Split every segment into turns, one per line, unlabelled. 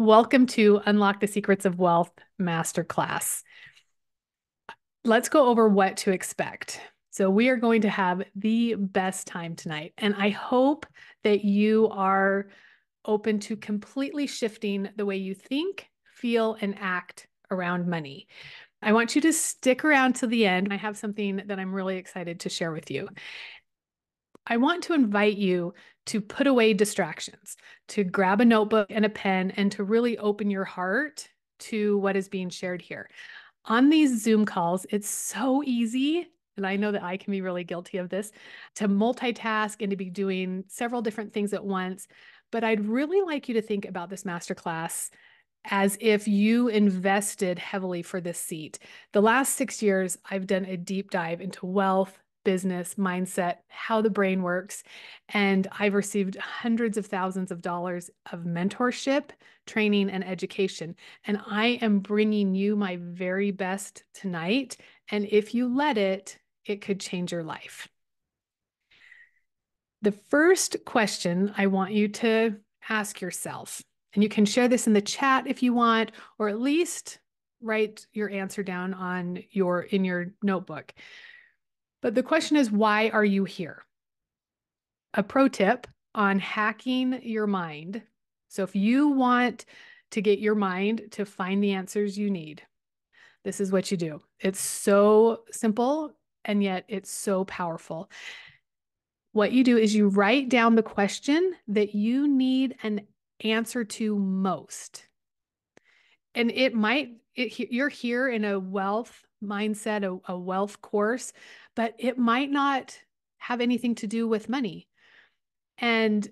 Welcome to Unlock the Secrets of Wealth Masterclass. Let's go over what to expect. So, we are going to have the best time tonight, and I hope that you are open to completely shifting the way you think, feel, and act around money. I want you to stick around to the end. I have something that I'm really excited to share with you. I want to invite you to put away distractions, to grab a notebook and a pen, and to really open your heart to what is being shared here. On these Zoom calls, it's so easy, and I know that I can be really guilty of this, to multitask and to be doing several different things at once. But I'd really like you to think about this masterclass as if you invested heavily for this seat. The last 6 years, I've done a deep dive into wealth, business, mindset, how the brain works. And I've received hundreds of thousands of dollars of mentorship, training, and education. And I am bringing you my very best tonight. And if you let it, it could change your life. The first question I want you to ask yourself, and you can share this in the chat if you want, or at least write your answer down in your notebook. But the question is, why are you here? A pro tip on hacking your mind. So if you want to get your mind to find the answers you need, this is what you do. It's so simple, and yet it's so powerful. What you do is you write down the question that you need an answer to most. And you're here in a wealth mindset, a wealth course, but it might not have anything to do with money. And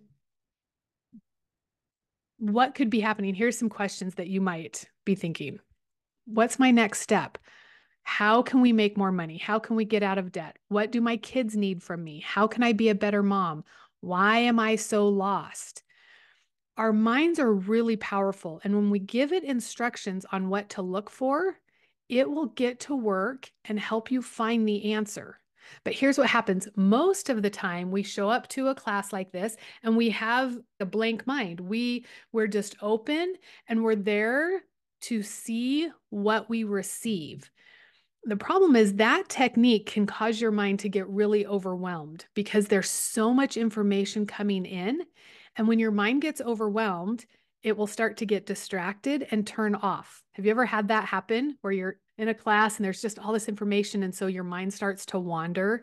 what could be happening? Here's some questions that you might be thinking. What's my next step? How can we make more money? How can we get out of debt? What do my kids need from me? How can I be a better mom? Why am I so lost? Our minds are really powerful. And when we give it instructions on what to look for, it will get to work and help you find the answer. But here's what happens. Most of the time we show up to a class like this and we have a blank mind. We're just open and we're there to see what we receive. The problem is that technique can cause your mind to get really overwhelmed because there's so much information coming in. And when your mind gets overwhelmed, it will start to get distracted and turn off. Have you ever had that happen where you're in a class and there's just all this information and so your mind starts to wander?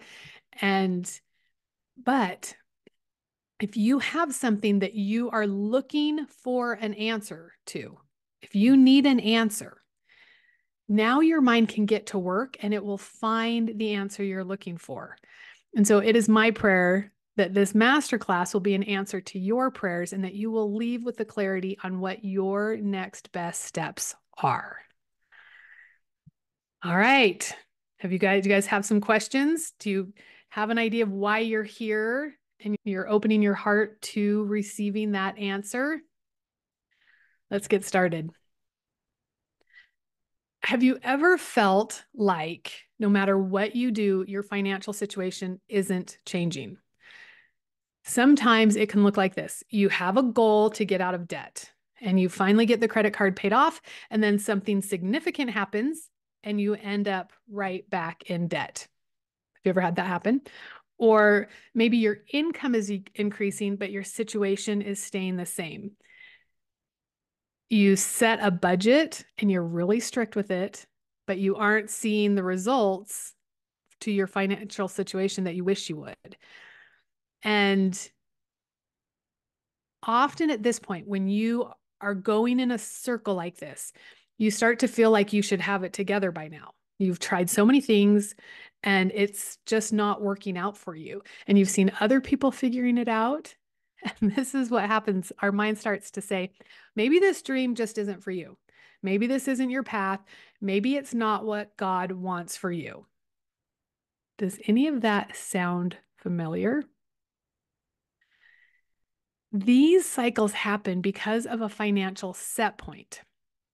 But if you have something that you are looking for an answer to, if you need an answer, now your mind can get to work and it will find the answer you're looking for. And so it is my prayer that this masterclass will be an answer to your prayers and that you will leave with the clarity on what your next best steps are. All right. Do you guys have some questions? Do you have an idea of why you're here and you're opening your heart to receiving that answer? Let's get started. Have you ever felt like no matter what you do, your financial situation isn't changing? Sometimes it can look like this. You have a goal to get out of debt and you finally get the credit card paid off, and then something significant happens and you end up right back in debt. Have you ever had that happen? Or maybe your income is increasing, but your situation is staying the same. You set a budget and you're really strict with it, but you aren't seeing the results to your financial situation that you wish you would. And often at this point, when you are going in a circle like this, you start to feel like you should have it together by now. You've tried so many things and it's just not working out for you. And you've seen other people figuring it out. And this is what happens. Our mind starts to say, maybe this dream just isn't for you. Maybe this isn't your path. Maybe it's not what God wants for you. Does any of that sound familiar? These cycles happen because of a financial set point.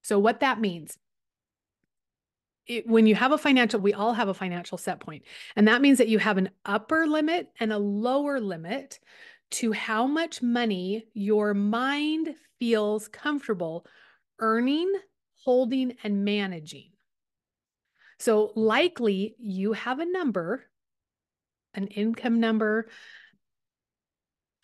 So what that means, when you have we all have a financial set point. And that means that you have an upper limit and a lower limit to how much money your mind feels comfortable earning, holding, and managing. So likely you have a number, an income number,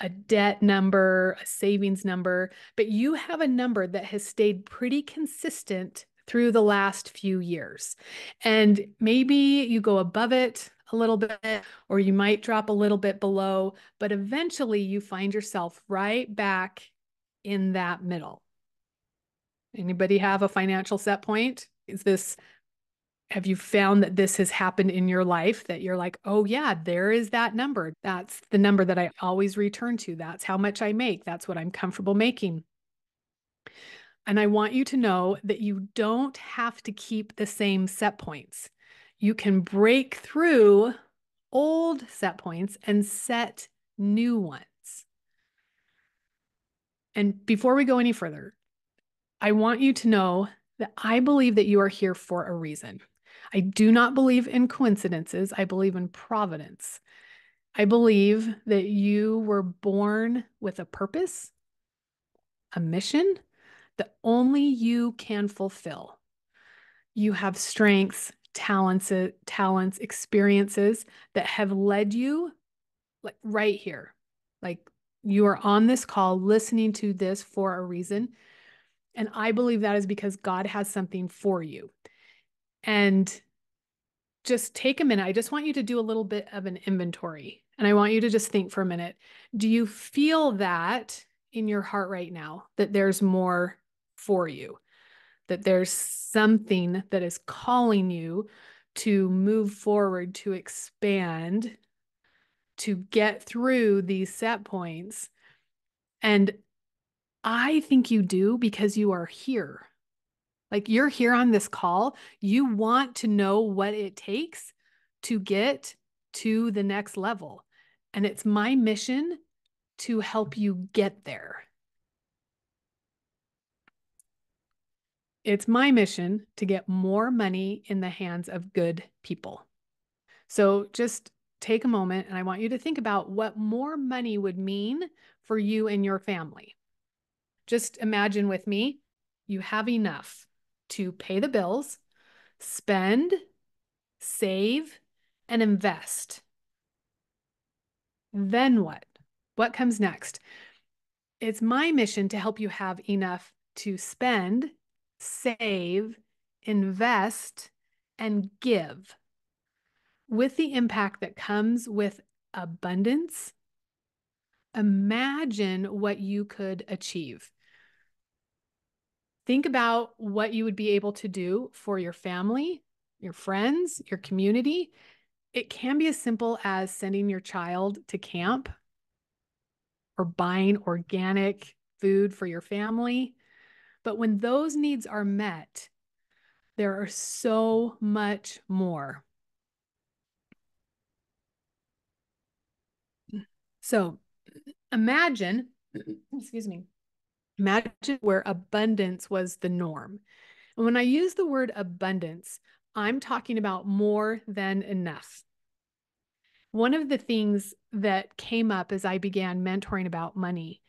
a debt number, a savings number, but you have a number that has stayed pretty consistent through the last few years. And maybe you go above it a little bit, or you might drop a little bit below, but eventually you find yourself right back in that middle. Anybody have a financial set point? Have you found that this has happened in your life that you're like, oh yeah, there is that number. That's the number that I always return to. That's how much I make. That's what I'm comfortable making. And I want you to know that you don't have to keep the same set points. You can break through old set points and set new ones. And before we go any further, I want you to know that I believe that you are here for a reason. I do not believe in coincidences. I believe in providence. I believe that you were born with a purpose, a mission that only you can fulfill. You have strengths, talents, experiences that have led you like right here. Like you are on this call listening to this for a reason. And I believe that is because God has something for you. And just take a minute. I just want you to do a little bit of an inventory. And I want you to just think for a minute. Do you feel that in your heart right now, that there's more for you, that there's something that is calling you to move forward, to expand, to get through these set points? And I think you do because you are here. Like you're here on this call, you want to know what it takes to get to the next level. And it's my mission to help you get there. It's my mission to get more money in the hands of good people. So just take a moment and I want you to think about what more money would mean for you and your family. Just imagine with me, you have enough to pay the bills, spend, save, and invest. Then what? What comes next? It's my mission to help you have enough to spend, save, invest, and give with the impact that comes with abundance. Imagine what you could achieve. Think about what you would be able to do for your family, your friends, your community. It can be as simple as sending your child to camp or buying organic food for your family. But when those needs are met, there are so much more. So imagine, excuse me, imagine where abundance was the norm. And when I use the word abundance, I'm talking about more than enough. One of the things that came up as I began mentoring about money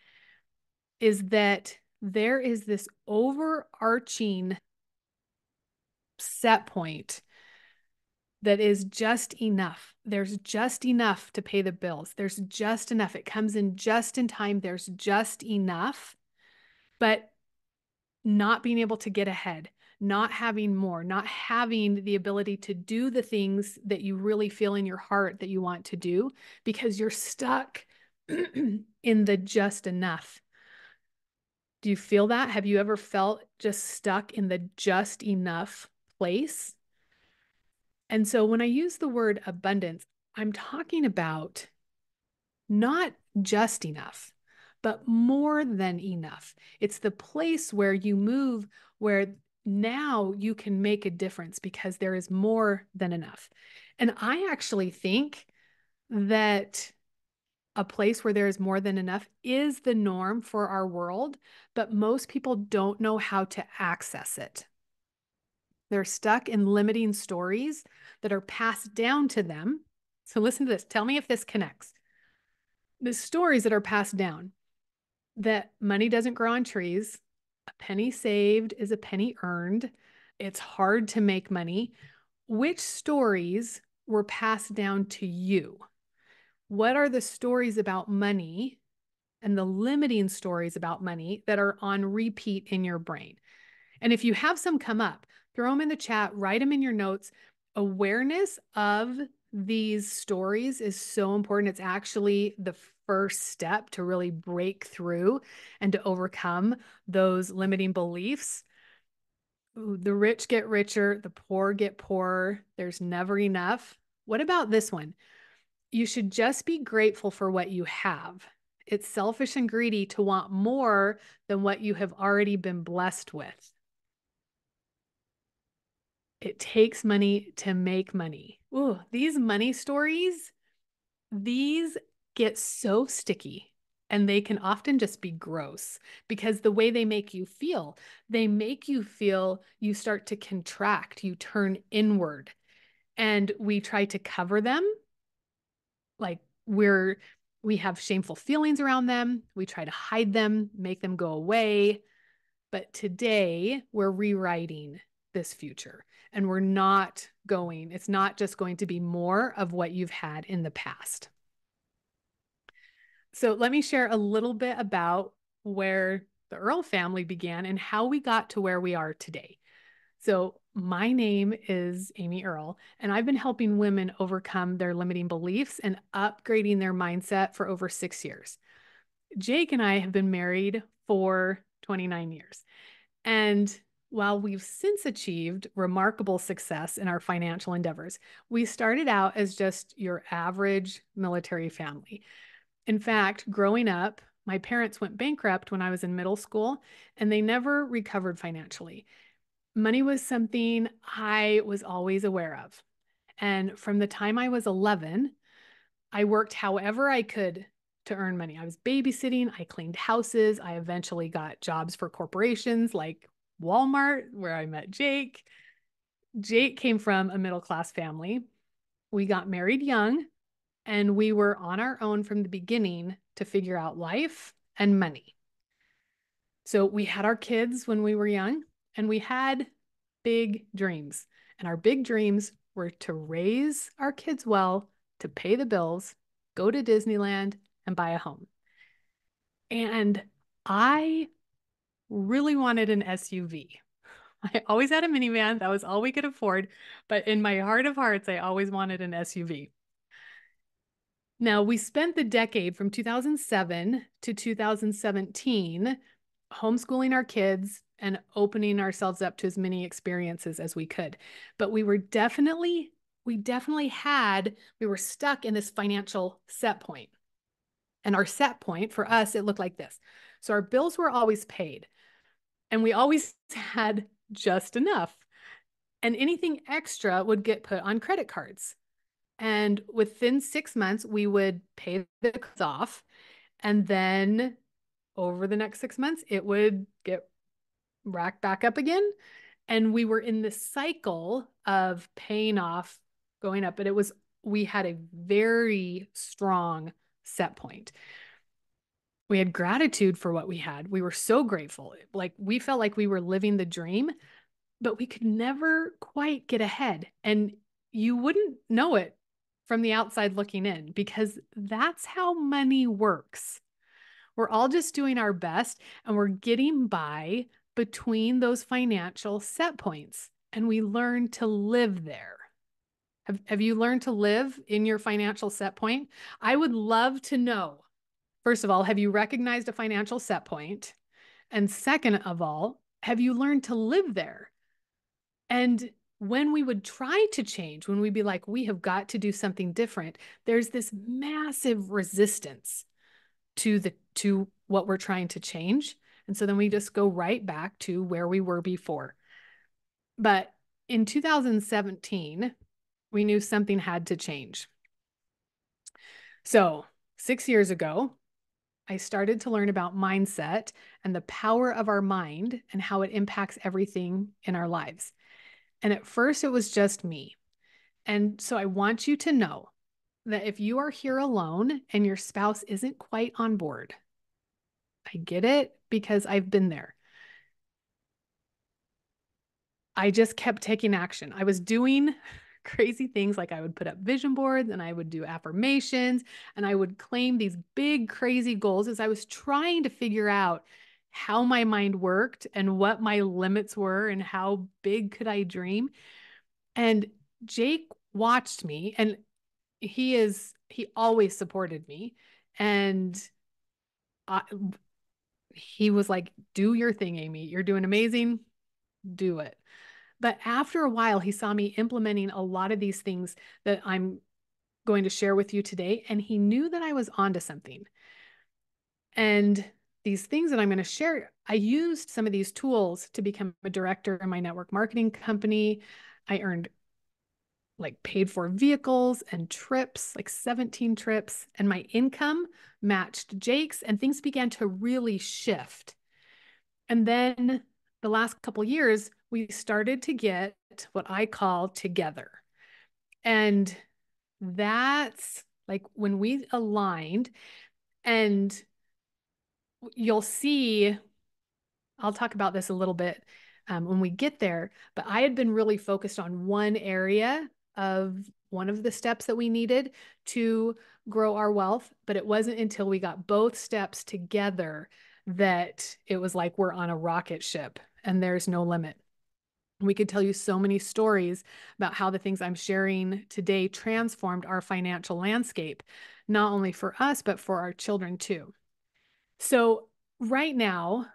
is that there is this overarching set point that is just enough. There's just enough to pay the bills. There's just enough. It comes in just in time. There's just enough, but not being able to get ahead, not having more, not having the ability to do the things that you really feel in your heart that you want to do because you're stuck in the just enough. Do you feel that? Have you ever felt just stuck in the just enough place? And so when I use the word abundance, I'm talking about not just enough, but more than enough. It's the place where you move, where now you can make a difference because there is more than enough. And I actually think that a place where there is more than enough is the norm for our world, but most people don't know how to access it. They're stuck in limiting stories that are passed down to them. So listen to this. Tell me if this connects. The stories that are passed down that money doesn't grow on trees, A penny saved is a penny earned. It's hard to make money. Which stories were passed down to you? What are the stories about money and the limiting stories about money that are on repeat in your brain? And if you have some come up, throw them in the chat, write them in your notes. Awareness of these stories is so important. It's actually the first step to really break through and to overcome those limiting beliefs. The rich get richer, the poor get poorer. There's never enough. What about this one? You should just be grateful for what you have. It's selfish and greedy to want more than what you have already been blessed with. It takes money to make money. Ooh, these money stories, these get so sticky and they can often just be gross because the way they make you feel you start to contract, you turn inward, and we try to cover them. Like we have shameful feelings around them. We try to hide them, make them go away. But today we're rewriting this future and it's not just going to be more of what you've had in the past. So let me share a little bit about where the Earl family began and how we got to where we are today. So my name is Amy Earl, and I've been helping women overcome their limiting beliefs and upgrading their mindset for over 6 years. Jake and I have been married for 29 years. And while we've since achieved remarkable success in our financial endeavors, we started out as just your average military family. In fact, growing up, my parents went bankrupt when I was in middle school, and they never recovered financially. Money was something I was always aware of. And from the time I was 11, I worked however I could to earn money. I was babysitting, I cleaned houses, I eventually got jobs for corporations like Walmart, where I met Jake. Jake came from a middle-class family. We got married young, and we were on our own from the beginning to figure out life and money. So we had our kids when we were young, and we had big dreams. And our big dreams were to raise our kids well, to pay the bills, go to Disneyland, and buy a home. And I really wanted an SUV. I always had a minivan. That was all we could afford. But in my heart of hearts, I always wanted an SUV. Now, we spent the decade from 2007 to 2017 homeschooling our kids and opening ourselves up to as many experiences as we could. But we were stuck in this financial set point. And our set point for us, it looked like this. So our bills were always paid, and we always had just enough. And anything extra would get put on credit cards. And within 6 months, we would pay the cards off. And then over the next 6 months, it would get racked back up again. And we were in this cycle of paying off, going up, but we had a very strong set point. We had gratitude for what we had. We were so grateful. Like we felt like we were living the dream, but we could never quite get ahead. And you wouldn't know it from the outside looking in because that's how money works. We're all just doing our best and we're getting by between those financial set points, and we learn to live there. Have you learned to live in your financial set point? I would love to know. First of all, have you recognized a financial set point? And second of all, have you learned to live there? And when we would try to change, when we'd be like, we have got to do something different, there's this massive resistance to what we're trying to change. And so then we just go right back to where we were before. But in 2017, we knew something had to change. So 6 years ago, I started to learn about mindset and the power of our mind and how it impacts everything in our lives. And at first, it was just me. And so I want you to know that if you are here alone and your spouse isn't quite on board, I get it because I've been there. I just kept taking action. I was doing crazy things like I would put up vision boards and I would do affirmations and I would claim these big, crazy goals as I was trying to figure out how my mind worked and what my limits were and how big could I dream. And Jake watched me and he always supported me. And I, he was like, do your thing, Amy. You're doing amazing. Do it. But after a while, he saw me implementing a lot of these things that I'm going to share with you today. And he knew that I was onto something. And these things that I'm going to share, I used some of these tools to become a director in my network marketing company. I earned like paid for vehicles and trips, like 17 trips, and my income matched Jake's, and things began to really shift. And then the last couple years, we started to get what I call together. And that's like when we aligned, and you'll see, I'll talk about this a little bit when we get there, but I had been really focused on one area of one of the steps that we needed to grow our wealth. But it wasn't until we got both steps together that it was like we're on a rocket ship and there's no limit. We could tell you so many stories about how the things I'm sharing today transformed our financial landscape, not only for us, but for our children too. So, right now,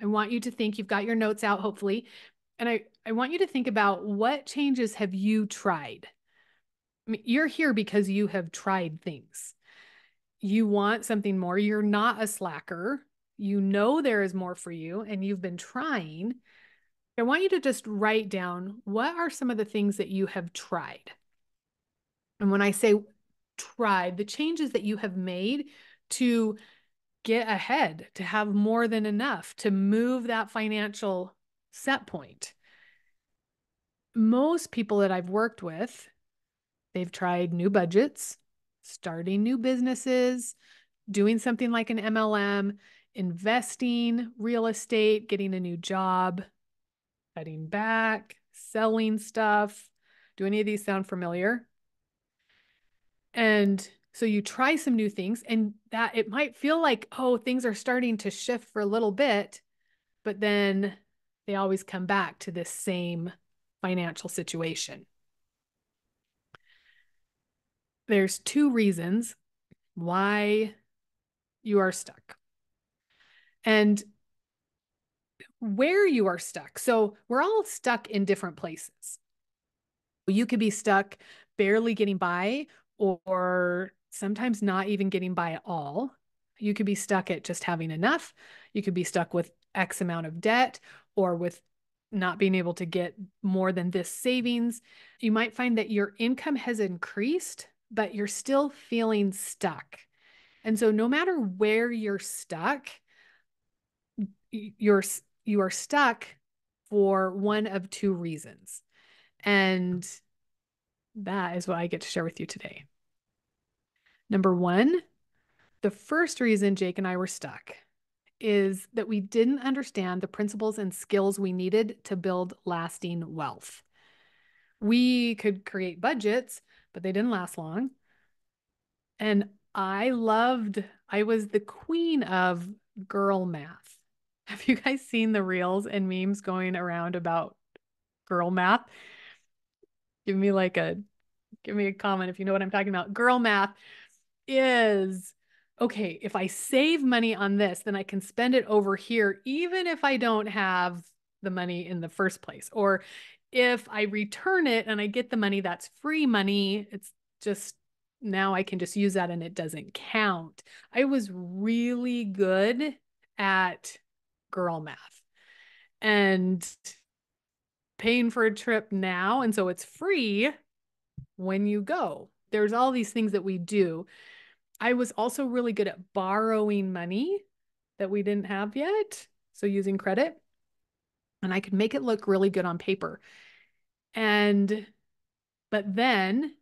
I want you to think, you've got your notes out, hopefully, and I want you to think about what changes have you tried? I mean, you're here because you have tried things. You want something more. You're not a slacker. You know there is more for you, and you've been trying. I want you to just write down what are some of the things that you have tried. And when I say tried, the changes that you have made to get ahead, to have more than enough, to move that financial set point. Most people that I've worked with, they've tried new budgets, starting new businesses, doing something like an MLM, investing, real estate, getting a new job, cutting back, selling stuff. Do any of these sound familiar? And so you try some new things, and that it might feel like, oh, things are starting to shift for a little bit, but then they always come back to this same financial situation. There's two reasons why you are stuck and where you are stuck. So we're all stuck in different places. You could be stuck barely getting by, or sometimes not even getting by at all. You could be stuck at just having enough. You could be stuck with X amount of debt, or with not being able to get more than this savings. You might find that your income has increased, but you're still feeling stuck. And so no matter where you're stuck, you're you are stuck for one of two reasons. And that is what I get to share with you today. Number one, the first reason Jake and I were stuck is that we didn't understand the principles and skills we needed to build lasting wealth. We could create budgets, but they didn't last long. And I was the queen of girl math. Have you guys seen the reels and memes going around about girl math? Give me like a Give me a comment if you know what I'm talking about. Girl math is, okay, if I save money on this, then I can spend it over here, even if I don't have the money in the first place. Or if I return it and I get the money, that's free money. It's just now I can just use that and it doesn't count. I was really good at girl math and paying for a trip now. And so it's free when you go. There's all these things that we do. I was also really good at borrowing money that we didn't have yet. So using credit, and I could make it look really good on paper. And, but then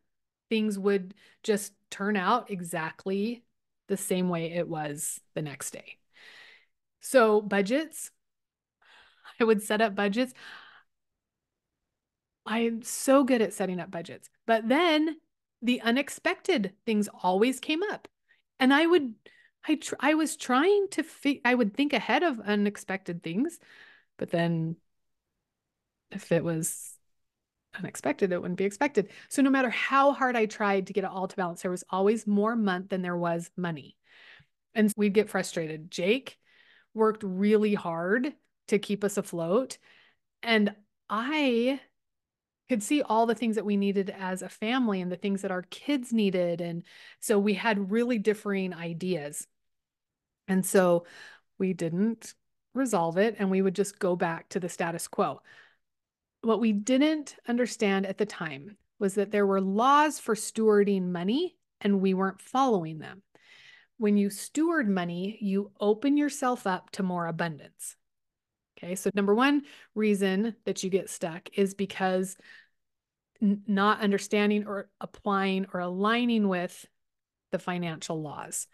things would just turn out exactly the same way it was the next day. So budgets, I would set up budgets. I'm so good at setting up budgets. But then the unexpected things always came up. And I was trying to I would think ahead of unexpected things, but then if it was unexpected, it wouldn't be expected. So no matter how hard I tried to get it all to balance, there was always more month than there was money. And we'd get frustrated. Jake worked really hard to keep us afloat. And I could see all the things that we needed as a family and the things that our kids needed. And so we had really differing ideas. And so we didn't resolve it and we would just go back to the status quo. What we didn't understand at the time was that there were laws for stewarding money and we weren't following them. When you steward money, you open yourself up to more abundance. Okay, so number one reason that you get stuck is because not understanding or applying or aligning with the financial laws.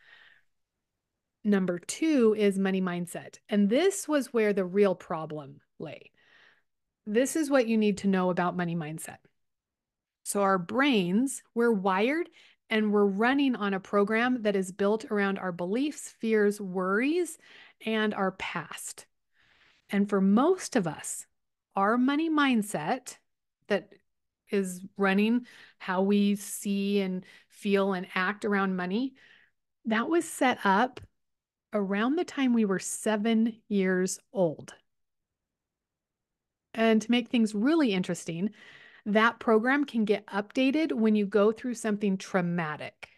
Number two is money mindset. And this was where the real problem lay. This is what you need to know about money mindset. So, our brains, we're wired and we're running on a program that is built around our beliefs, fears, worries, and our past. And for most of us, our money mindset that is running how we see and feel and act around money, that was set up around the time we were 7 years old. And to make things really interesting, that program can get updated when you go through something traumatic.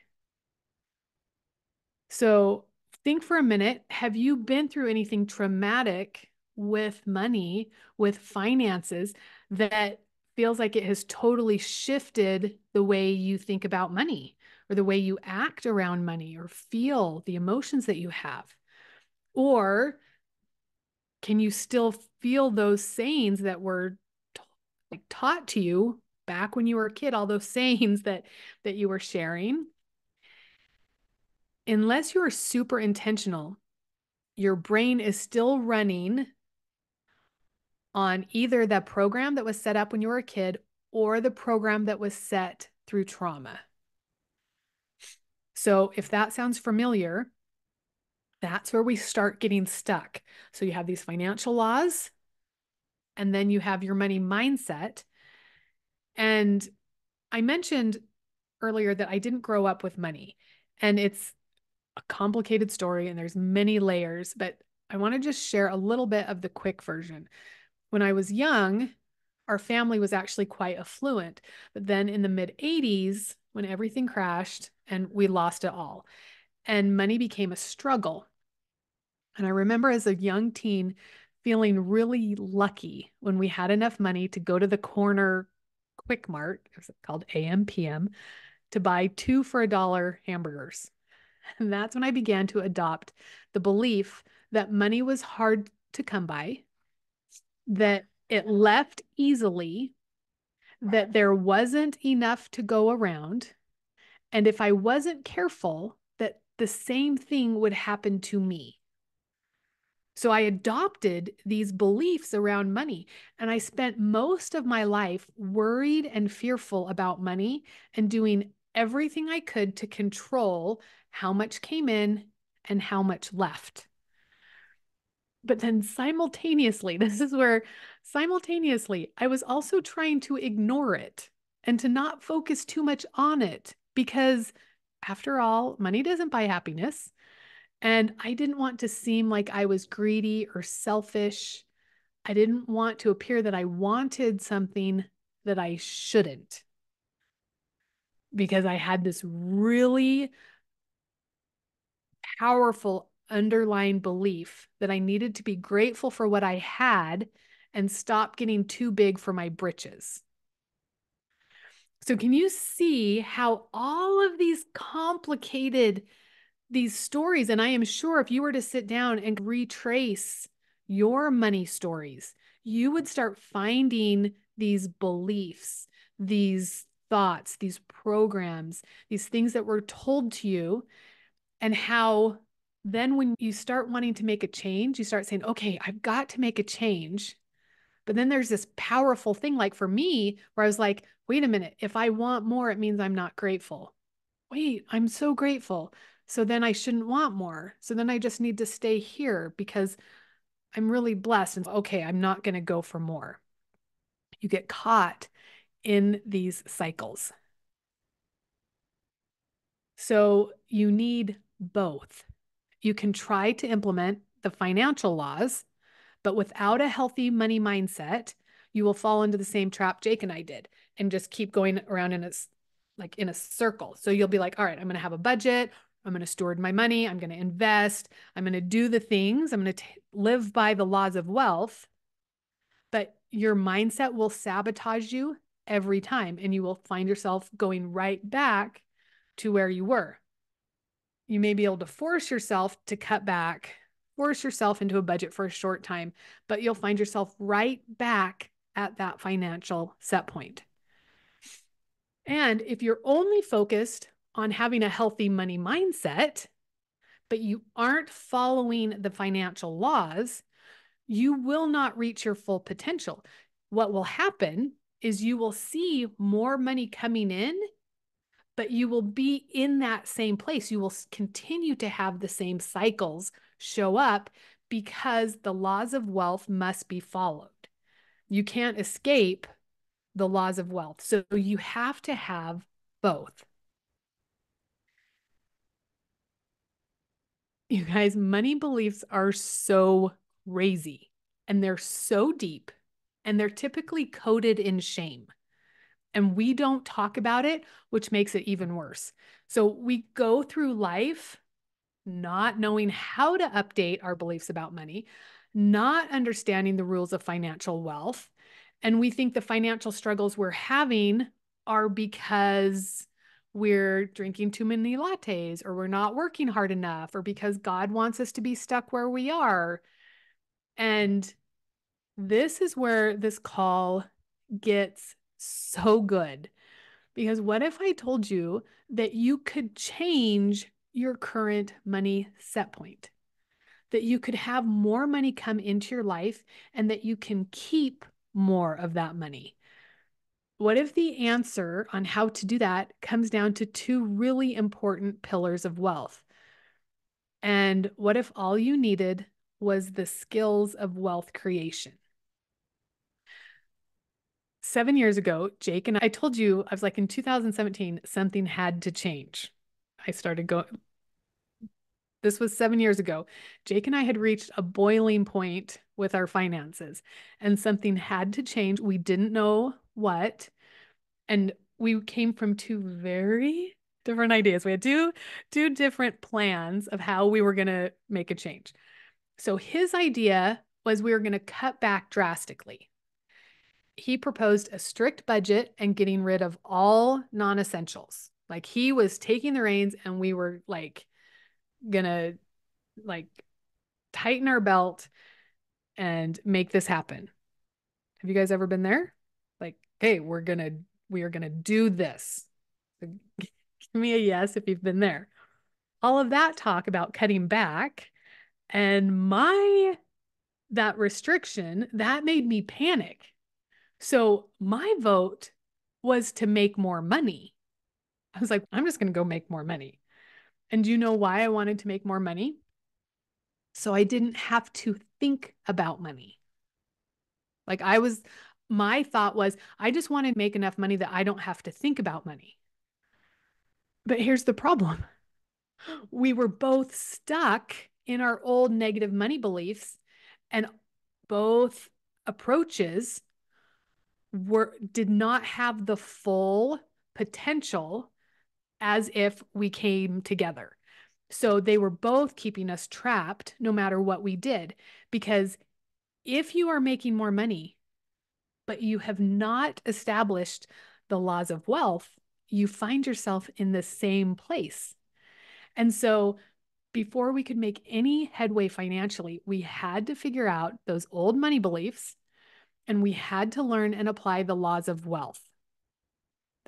So think for a minute, have you been through anything traumatic with money, with finances, that feels like it has totally shifted the way you think about money or the way you act around money or feel the emotions that you have? Or can you still feel those sayings that were taught to you back when you were a kid, all those sayings that you were sharing? Unless you are super intentional, your brain is still running on either the program that was set up when you were a kid or the program that was set through trauma. So if that sounds familiar, that's where we start getting stuck. So you have these financial laws, and then you have your money mindset. And I mentioned earlier that I didn't grow up with money, and it's a complicated story and there's many layers, but I want to just share a little bit of the quick version. When I was young, our family was actually quite affluent, but then in the mid 80s, when everything crashed and we lost it all, and money became a struggle. And I remember as a young teen feeling really lucky when we had enough money to go to the corner Quick Mart, it was called AM/PM, to buy 2 for $1 hamburgers. And that's when I began to adopt the belief that money was hard to come by, that it left easily, that there wasn't enough to go around. And if I wasn't careful, that the same thing would happen to me. So I adopted these beliefs around money, and I spent most of my life worried and fearful about money and doing everything I could to control how much came in and how much left. But then simultaneously, this is where simultaneously, I was also trying to ignore it and to not focus too much on it because, after all, money doesn't buy happiness. And I didn't want to seem like I was greedy or selfish. I didn't want to appear that I wanted something that I shouldn't, because I had this really powerful underlying belief that I needed to be grateful for what I had and stop getting too big for my britches. So can you see how all of these complicated these stories, and I am sure if you were to sit down and retrace your money stories, you would start finding these beliefs, these thoughts, these programs, these things that were told to you, and how then when you start wanting to make a change, you start saying, okay, I've got to make a change. But then there's this powerful thing, like for me, where I was like, wait a minute, if I want more, it means I'm not grateful. Wait, I'm so grateful. So then I shouldn't want more. So then I just need to stay here because I'm really blessed. And okay, I'm not going to go for more. You get caught in these cycles. So you need both. You can try to implement the financial laws, but without a healthy money mindset, you will fall into the same trap Jake and I did and just keep going around in a circle. So you'll be like, all right, I'm going to have a budget. I'm going to steward my money. I'm going to invest. I'm going to do the things. I'm going to live by the laws of wealth. But your mindset will sabotage you every time, and you will find yourself going right back to where you were. You may be able to force yourself to cut back, force yourself into a budget for a short time, but you'll find yourself right back at that financial set point. And if you're only focused on having a healthy money mindset, but you aren't following the financial laws, you will not reach your full potential. What will happen is you will see more money coming in, but you will be in that same place. You will continue to have the same cycles show up because the laws of wealth must be followed. You can't escape the laws of wealth. So you have to have both. You guys, money beliefs are so crazy and they're so deep and they're typically coded in shame. And we don't talk about it, which makes it even worse. So we go through life not knowing how to update our beliefs about money, not understanding the rules of financial wealth. And we think the financial struggles we're having are because we're drinking too many lattes or we're not working hard enough or because God wants us to be stuck where we are. And this is where this call gets so good. Because what if I told you that you could change your current money set point? That you could have more money come into your life and that you can keep more of that money? What if the answer on how to do that comes down to two really important pillars of wealth? And what if all you needed was the skills of wealth creation? 7 years ago, Jake and I told you, I was like, in 2017, something had to change. I started going, this was 7 years ago. Jake and I had reached a boiling point with our finances, and something had to change. We didn't know what. And we came from two very different ideas. We had two different plans of how we were going to make a change. So his idea was we were going to cut back drastically. He proposed a strict budget and getting rid of all non-essentials. Like he was taking the reins and we were like gonna like tighten our belt and make this happen. Have you guys ever been there? Like, hey, we are gonna do this. So give me a yes if you've been there. All of that talk about cutting back and that restriction, that made me panic. So my vote was to make more money. I was like, I'm just going to go make more money. And do you know why I wanted to make more money? So I didn't have to think about money. Like my thought was, I just want to make enough money that I don't have to think about money. But here's the problem. We were both stuck in our old negative money beliefs, and both approaches did not have the full potential as if we came together. So they were both keeping us trapped no matter what we did. Because if you are making more money, but you have not established the laws of wealth, you find yourself in the same place. And so before we could make any headway financially, we had to figure out those old money beliefs and we had to learn and apply the laws of wealth.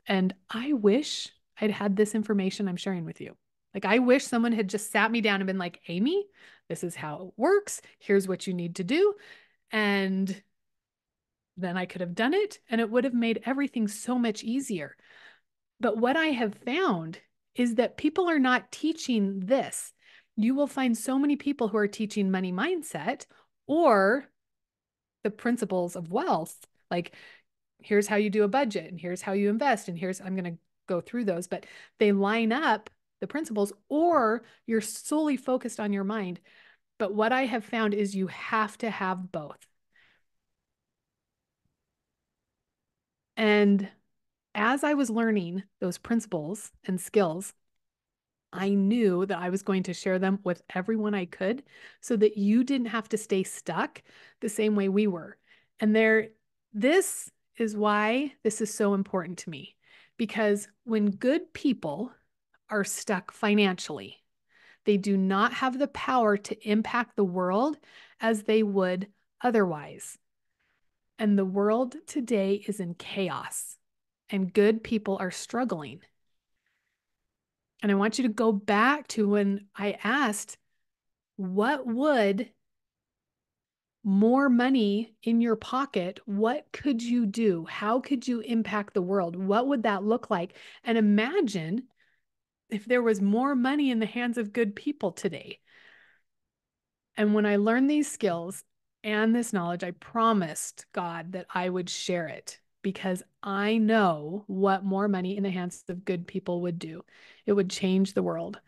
And I wish I'd had this information I'm sharing with you. Like, I wish someone had just sat me down and been like, Amy, this is how it works. Here's what you need to do. And then I could have done it and it would have made everything so much easier. But what I have found is that people are not teaching this. You will find so many people who are teaching money mindset or the principles of wealth. Like, here's how you do a budget, and here's how you invest, and I'm going to go through those, but they line up the principles, or you're solely focused on your mind. But what I have found is you have to have both. And as I was learning those principles and skills, I knew that I was going to share them with everyone I could so that you didn't have to stay stuck the same way we were. And this is why this is so important to me, because when good people are stuck financially, they do not have the power to impact the world as they would otherwise. And the world today is in chaos, and good people are struggling. And I want you to go back to when I asked, what would more money in your pocket, what could you do? How could you impact the world? What would that look like? And imagine if there was more money in the hands of good people today. And when I learned these skills and this knowledge, I promised God that I would share it because I know what more money in the hands of good people would do. It would change the world.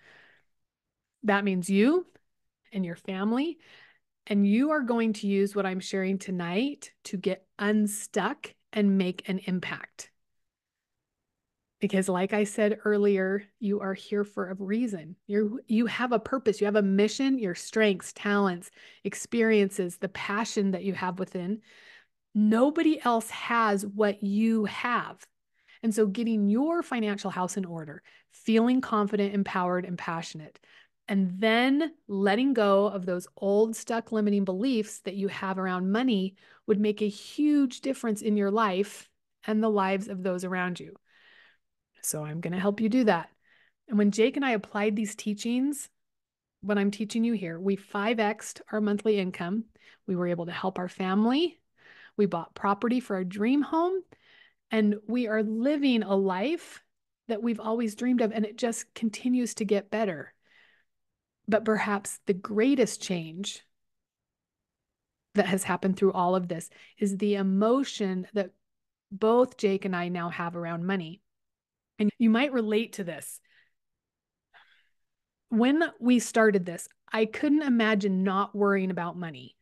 That means you and your family, and you are going to use what I'm sharing tonight to get unstuck and make an impact. Because like I said earlier, you are here for a reason. You have a purpose, you have a mission, your strengths, talents, experiences, the passion that you have within. Nobody else has what you have. And so getting your financial house in order, feeling confident, empowered, and passionate, and then letting go of those old stuck limiting beliefs that you have around money would make a huge difference in your life and the lives of those around you. So I'm going to help you do that. And when Jake and I applied these teachings, what I'm teaching you here, we 5x'd our monthly income. We were able to help our family. We bought property for our dream home. And we are living a life that we've always dreamed of, and it just continues to get better. But perhaps the greatest change that has happened through all of this is the emotion that both Jake and I now have around money. And you might relate to this. When we started this, I couldn't imagine not worrying about money.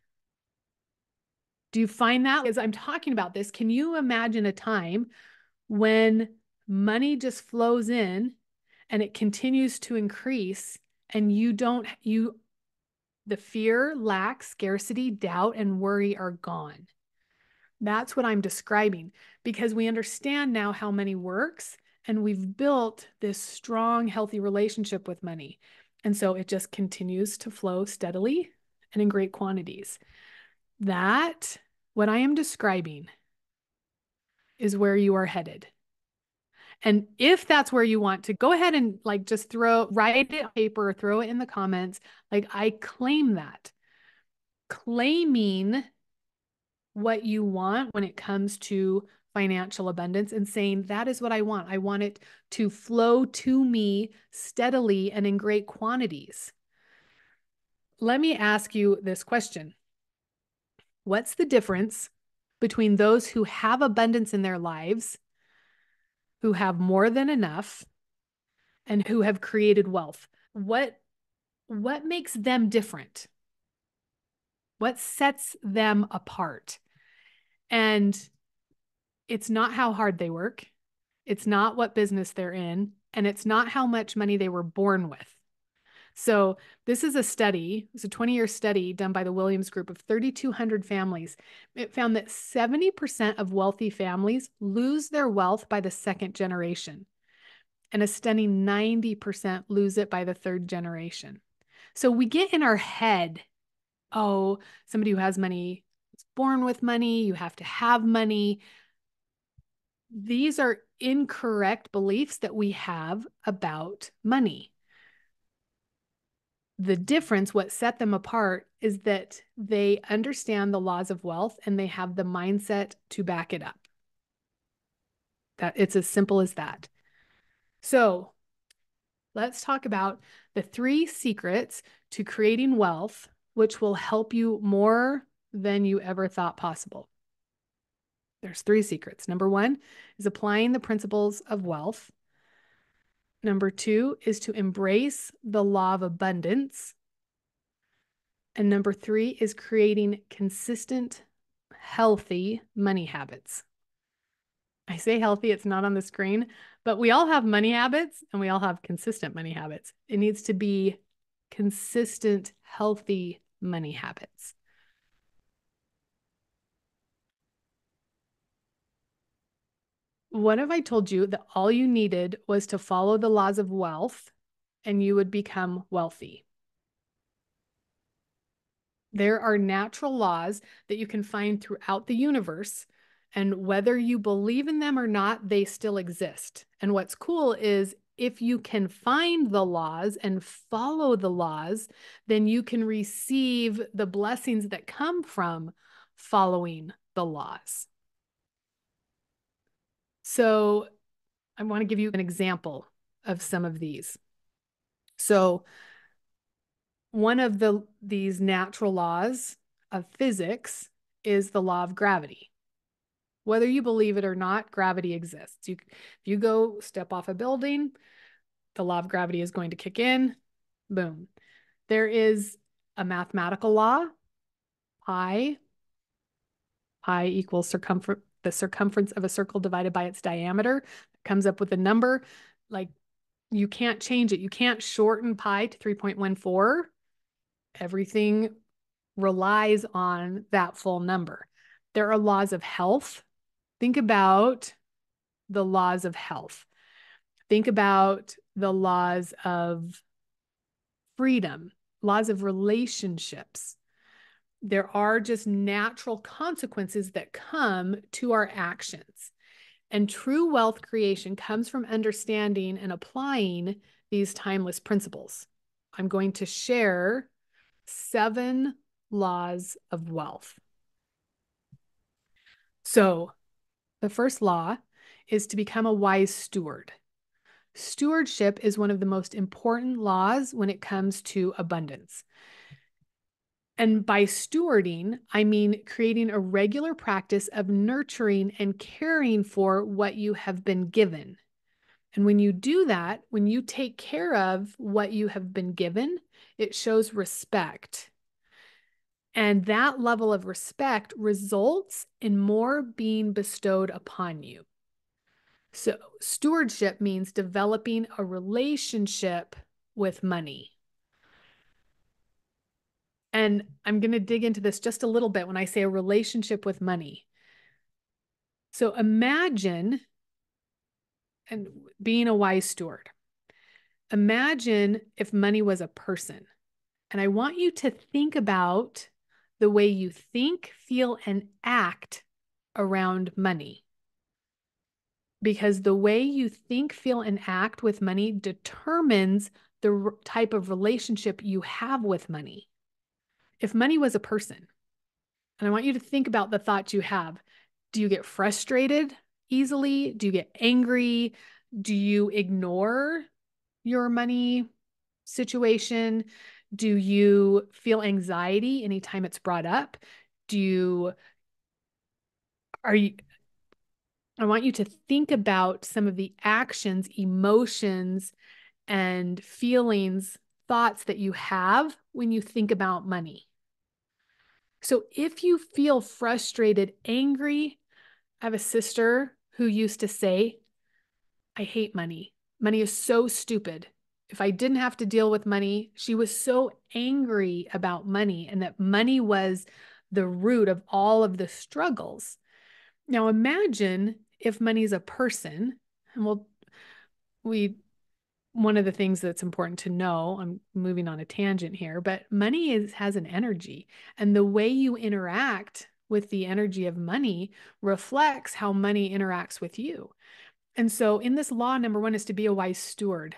Do you find that as I'm talking about this, can you imagine a time when money just flows in and it continues to increase and the fear, lack, scarcity, doubt, and worry are gone? That's what I'm describing, because we understand now how money works and we've built this strong, healthy relationship with money. And so it just continues to flow steadily and in great quantities. That, what I am describing, is where you are headed. And if that's where you want to, go ahead and like just write it on paper or throw it in the comments. Like, I claim that. Claiming what you want when it comes to financial abundance and saying, that is what I want. I want it to flow to me steadily and in great quantities. Let me ask you this question. What's the difference between those who have abundance in their lives, who have more than enough, and who have created wealth? What makes them different? What sets them apart? And it's not how hard they work. It's not what business they're in, and it's not how much money they were born with. So this is a study, it's a 20-year study done by the Williams Group of 3,200 families. It found that 70% of wealthy families lose their wealth by the second generation, and a stunning 90% lose it by the third generation. So we get in our head, oh, somebody who has money is born with money, you have to have money. These are incorrect beliefs that we have about money. The difference, what set them apart, is that they understand the laws of wealth and they have the mindset to back it up. That it's as simple as that. So let's talk about the 3 secrets to creating wealth, which will help you more than you ever thought possible. There's 3 secrets. Number 1 is applying the principles of wealth. Number 2 is to embrace the law of abundance. And number 3 is creating consistent, healthy money habits. I say healthy, it's not on the screen, but we all have money habits and we all have consistent money habits. It needs to be consistent, healthy money habits. What if I told you that all you needed was to follow the laws of wealth and you would become wealthy? There are natural laws that you can find throughout the universe, and whether you believe in them or not, they still exist. And what's cool is if you can find the laws and follow the laws, then you can receive the blessings that come from following the laws. So I want to give you an example of some of these. So one of these natural laws of physics is the law of gravity. Whether you believe it or not, gravity exists. If you go step off a building, the law of gravity is going to kick in. Boom. There is a mathematical law, pi. Pi equals the circumference of a circle divided by its diameter. It comes up with a number. Like, you can't change it. You can't shorten pi to 3.14. Everything relies on that full number. There are laws of health. Think about the laws of health. Think about the laws of freedom, laws of relationships. There are just natural consequences that come to our actions. And true wealth creation comes from understanding and applying these timeless principles. I'm going to share 7 laws of wealth. So, the first law is to become a wise steward. Stewardship is one of the most important laws when it comes to abundance. And by stewarding, I mean creating a regular practice of nurturing and caring for what you have been given. And when you do that, when you take care of what you have been given, it shows respect. And that level of respect results in more being bestowed upon you. So, stewardship means developing a relationship with money. And I'm going to dig into this just a little bit when I say a relationship with money. So, imagine, and being a wise steward, imagine if money was a person. And I want you to think about the way you think, feel, and act around money. Because the way you think, feel, and act with money determines the type of relationship you have with money. If money was a person, and I want you to think about the thoughts you have. Do you get frustrated easily? Do you get angry? Do you ignore your money situation? Do you feel anxiety anytime it's brought up? I want you to think about some of the actions, emotions, and feelings, thoughts that you have when you think about money. So if you feel frustrated, angry, I have a sister who used to say, I hate money. Money is so stupid. If I didn't have to deal with money, she was so angry about money and that money was the root of all of the struggles. Now imagine if money's a person, and one of the things that's important to know, I'm moving on a tangent here, but money has an energy, and the way you interact with the energy of money reflects how money interacts with you. And so in this law, number 1 is to be a wise steward.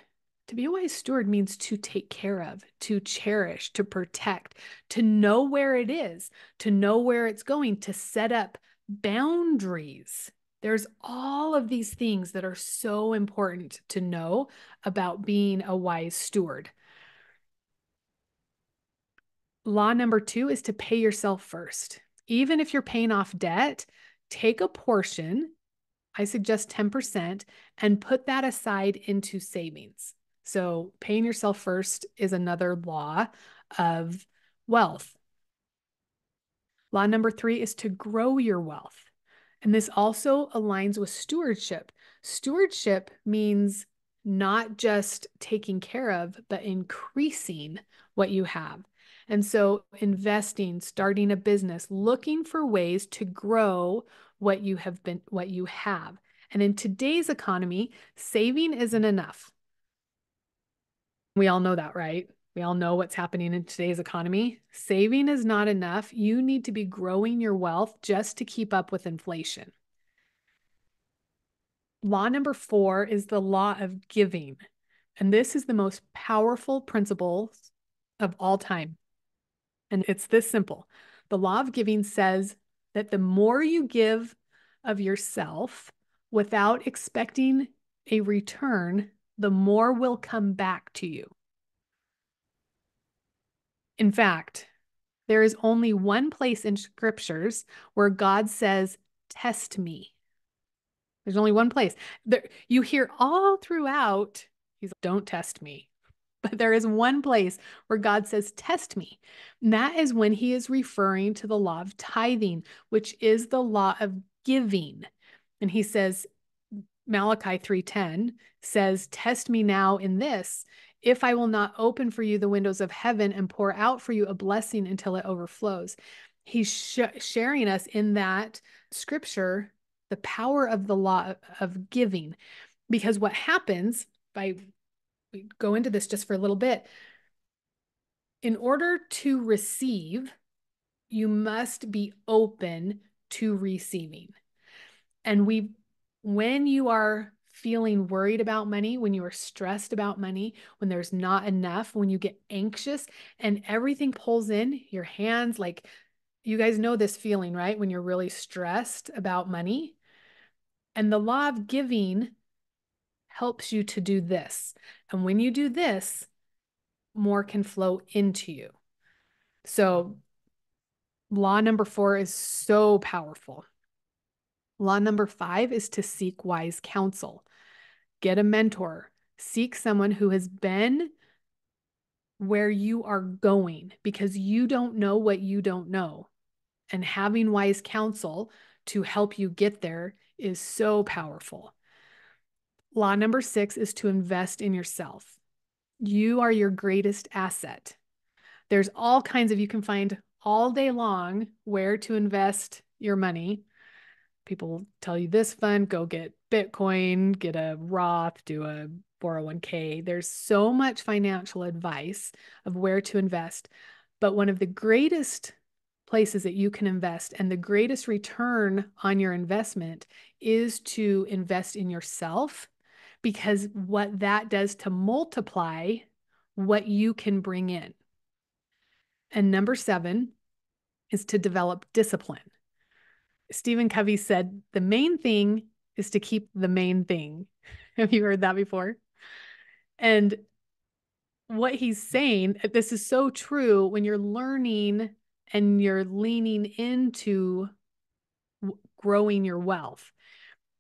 To be a wise steward means to take care of, to cherish, to protect, to know where it is, to know where it's going, to set up boundaries. There's all of these things that are so important to know about being a wise steward. Law number 2 is to pay yourself first. Even if you're paying off debt, take a portion, I suggest 10%, and put that aside into savings. So paying yourself first is another law of wealth. Law number 3 is to grow your wealth. And this also aligns with stewardship. Stewardship means not just taking care of, but increasing what you have. And so investing, starting a business, looking for ways to grow what you have. And in today's economy, saving isn't enough. We all know that, right? We all know what's happening in today's economy. Saving is not enough. You need to be growing your wealth just to keep up with inflation. Law number 4 is the law of giving. And this is the most powerful principle of all time. And it's this simple. The law of giving says that the more you give of yourself without expecting a return, the more will come back to you. In fact, there is only one place in scriptures where God says, test me. There's only one place. You hear all throughout, he's like, don't test me. But there is one place where God says, test me. And that is when he is referring to the law of tithing, which is the law of giving. And he says, Malachi 3:10 says, test me now in this, if I will not open for you the windows of heaven and pour out for you a blessing until it overflows. He's sharing us in that scripture the power of the law of giving. Because what happens, if we go into this just for a little bit, in order to receive, you must be open to receiving. And when you are feeling worried about money, when you are stressed about money, when there's not enough, when you get anxious and everything pulls in your hands, like you guys know this feeling, right? When you're really stressed about money. And the law of giving helps you to do this. And when you do this, more can flow into you. So law number 4 is so powerful. Law number 5 is to seek wise counsel. Get a mentor. Seek someone who has been where you are going, because you don't know what you don't know. And having wise counsel to help you get there is so powerful. Law number 6 is to invest in yourself. You are your greatest asset. There's all kinds of, you can find all day long where to invest your money. People will tell you this fund, go get Bitcoin, get a Roth, do a 401k. There's so much financial advice of where to invest. But one of the greatest places that you can invest and the greatest return on your investment is to invest in yourself, because what that does to multiply what you can bring in. And number 7 is to develop discipline. Stephen Covey said, the main thing is to keep the main thing. Have you heard that before? And what he's saying, this is so true when you're learning and you're leaning into growing your wealth.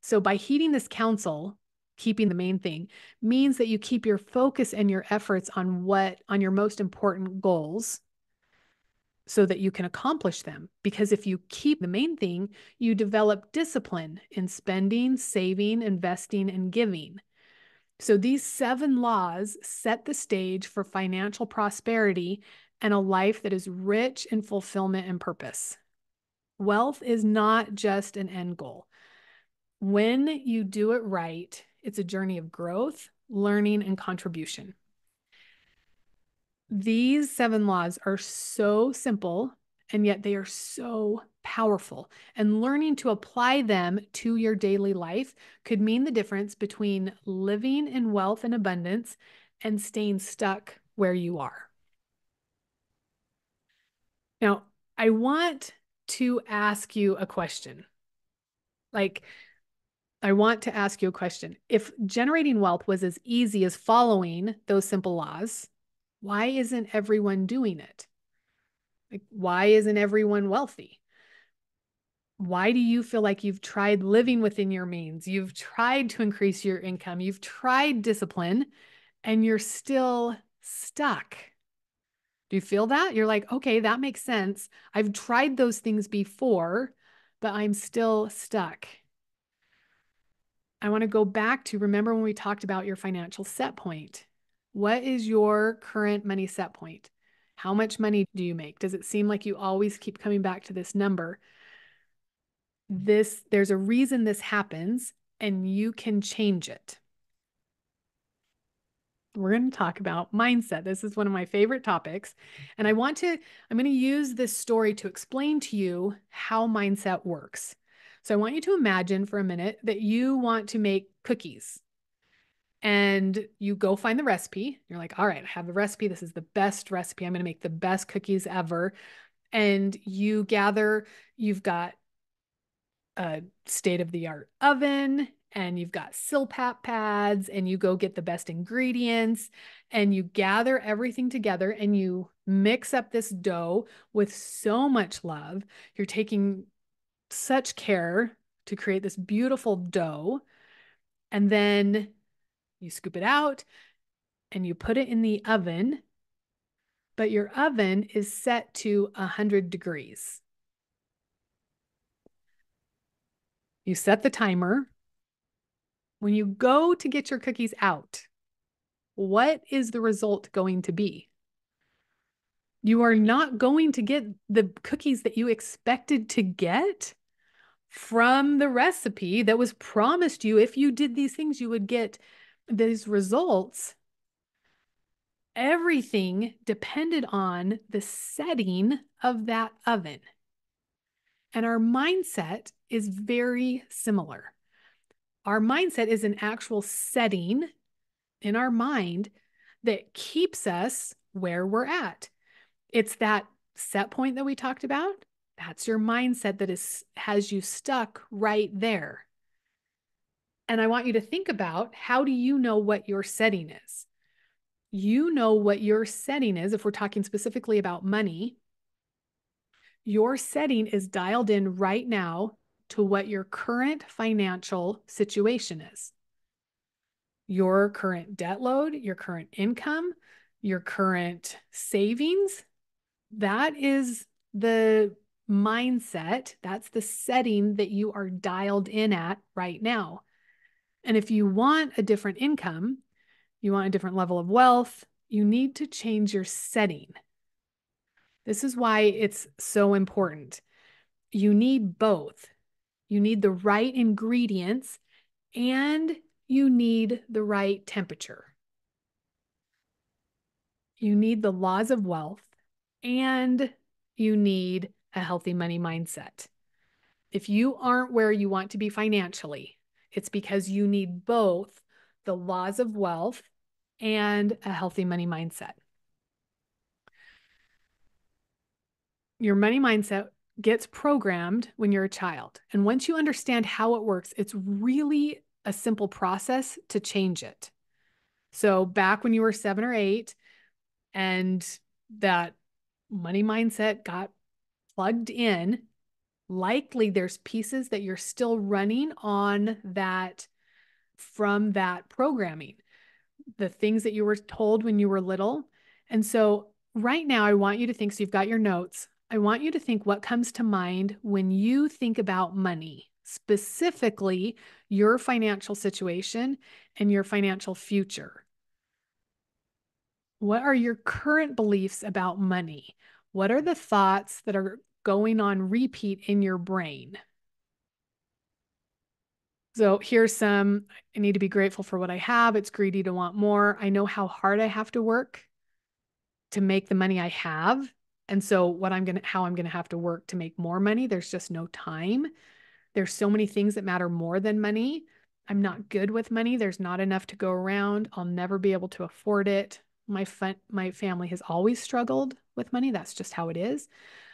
So by heeding this counsel, keeping the main thing means that you keep your focus and your efforts on your most important goals, so that you can accomplish them. Because if you keep the main thing, you develop discipline in spending, saving, investing, and giving. So these 7 laws set the stage for financial prosperity and a life that is rich in fulfillment and purpose. Wealth is not just an end goal. When you do it right, it's a journey of growth, learning, and contribution. These 7 laws are so simple, and yet they are so powerful. And learning to apply them to your daily life could mean the difference between living in wealth and abundance and staying stuck where you are. Now, I want to ask you a question. Like, I want to ask you a question. If generating wealth was as easy as following those simple laws, why isn't everyone doing it? Like, why isn't everyone wealthy? Why do you feel like you've tried living within your means? You've tried to increase your income. You've tried discipline and you're still stuck. Do you feel that? You're like, okay, that makes sense. I've tried those things before, but I'm still stuck. I want to go back to remember when we talked about your financial set point. What is your current money set point? How much money do you make? Does it seem like you always keep coming back to this number? There's a reason this happens, and you can change it. We're going to talk about mindset. This is one of my favorite topics. And I'm going to use this story to explain to you how mindset works. So I want you to imagine for a minute that you want to make cookies and you go find the recipe. You're like, all right, I have the recipe. This is the best recipe. I'm going to make the best cookies ever. And you've got a state-of-the-art oven and you've got silpat pads and you go get the best ingredients and you gather everything together and you mix up this dough with so much love. You're taking such care to create this beautiful dough. And then you scoop it out and you put it in the oven, but your oven is set to 100 degrees. You set the timer. When you go to get your cookies out, what is the result going to be? You are not going to get the cookies that you expected to get from the recipe that was promised you. If you did these things, you would get these results. Everything depended on the setting of that oven. And our mindset is very similar. Our mindset is an actual setting in our mind that keeps us where we're at. It's that set point that we talked about. That's your mindset that has you stuck right there. And I want you to think about, how do you know what your setting is? You know what your setting is. If we're talking specifically about money, your setting is dialed in right now to what your current financial situation is. Your current debt load, your current income, your current savings. That is the mindset. That's the setting that you are dialed in at right now. And if you want a different income, you want a different level of wealth, you need to change your setting. This is why it's so important. You need both. You need the right ingredients and you need the right temperature. You need the laws of wealth and you need a healthy money mindset. If you aren't where you want to be financially, it's because you need both the laws of wealth and a healthy money mindset. Your money mindset gets programmed when you're a child. And once you understand how it works, it's really a simple process to change it. So back when you were 7 or 8 and that money mindset got plugged in, likely there's pieces that you're still running on that from that programming, the things that you were told when you were little. And so right now, I want you to think, so you've got your notes. I want you to think what comes to mind when you think about money, specifically your financial situation and your financial future. What are your current beliefs about money? What are the thoughts that are going on repeat in your brain? So here's some: I need to be grateful for what I have. It's greedy to want more. I know how hard I have to work to make the money I have. And so how I'm going to have to work to make more money. There's just no time. There's so many things that matter more than money. I'm not good with money. There's not enough to go around. I'll never be able to afford it. My family has always struggled with money. That's just how it is.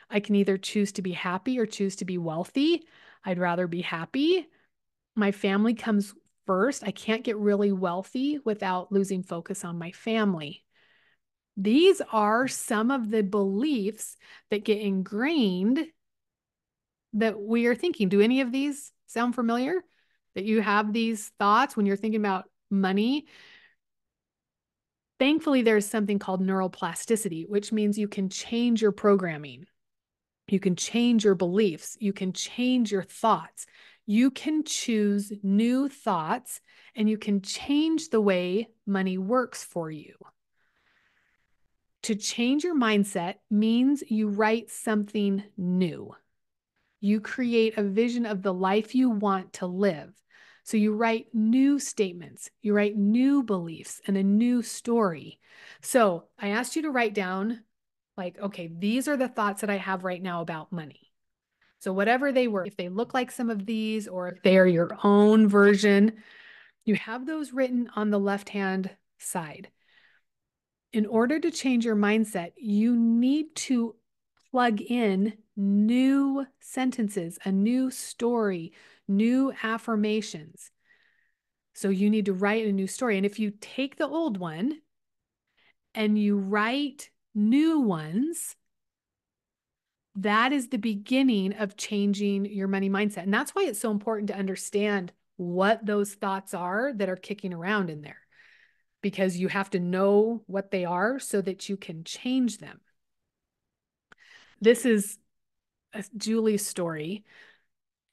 I can either choose to be happy or choose to be wealthy. I'd rather be happy. My family comes first. I can't get really wealthy without losing focus on my family. These are some of the beliefs that get ingrained that we are thinking. Do any of these sound familiar? That you have these thoughts when you're thinking about money? Thankfully, there's something called neuroplasticity, which means you can change your programming. You can change your beliefs. You can change your thoughts. You can choose new thoughts and you can change the way money works for you. To change your mindset means you write something new. You create a vision of the life you want to live. So you write new statements, you write new beliefs and a new story. So I asked you to write down, like, okay, these are the thoughts that I have right now about money. So whatever they were, if they look like some of these or if they are your own version, you have those written on the left-hand side. In order to change your mindset, you need to plug in new sentences, a new story, new affirmations. So you need to write a new story. And if you take the old one and you write new ones, that is the beginning of changing your money mindset. And that's why it's so important to understand what those thoughts are that are kicking around in there, because you have to know what they are so that you can change them. This is Julie's story.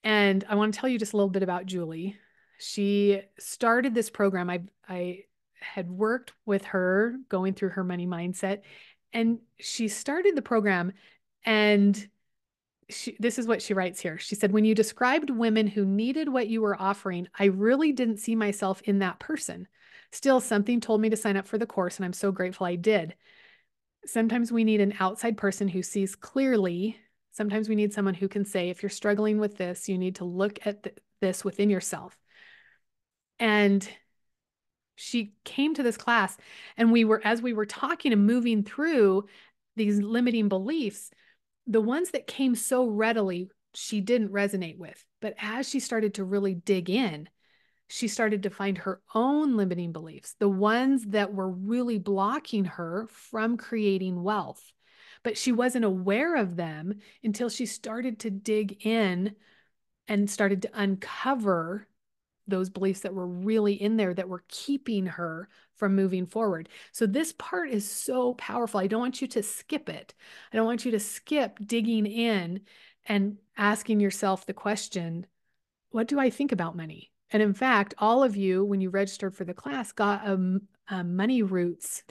And I want to tell you just a little bit about Julie. She started this program. I had worked with her going through her money mindset, and she started the program. And this is what she writes here. She said, when you described women who needed what you were offering, I really didn't see myself in that person. Still, something told me to sign up for the course, and I'm so grateful I did. Sometimes we need an outside person who sees clearly. Sometimes we need someone who can say, if you're struggling with this, you need to look at this within yourself. And she came to this class, and as we were talking and moving through these limiting beliefs, the ones that came so readily, she didn't resonate with. But as she started to really dig in, she started to find her own limiting beliefs, the ones that were really blocking her from creating wealth. But she wasn't aware of them until she started to dig in and started to uncover those beliefs that were really in there that were keeping her from moving forward. So this part is so powerful. I don't want you to skip it. I don't want you to skip digging in and asking yourself the question, what do I think about money? And in fact, all of you, when you registered for the class, got a Money Roots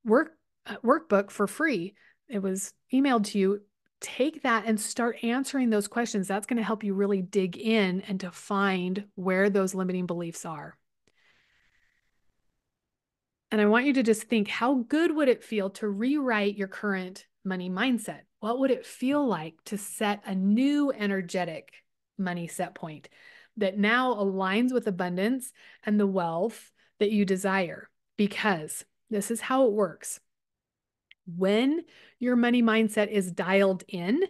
workbook for free. It was emailed to you. Take that and start answering those questions. That's going to help you really dig in and to find where those limiting beliefs are. And I want you to just think, how good would it feel to rewrite your current money mindset? What would it feel like to set a new energetic money set point that now aligns with abundance and the wealth that you desire? Because this is how it works. When your money mindset is dialed in,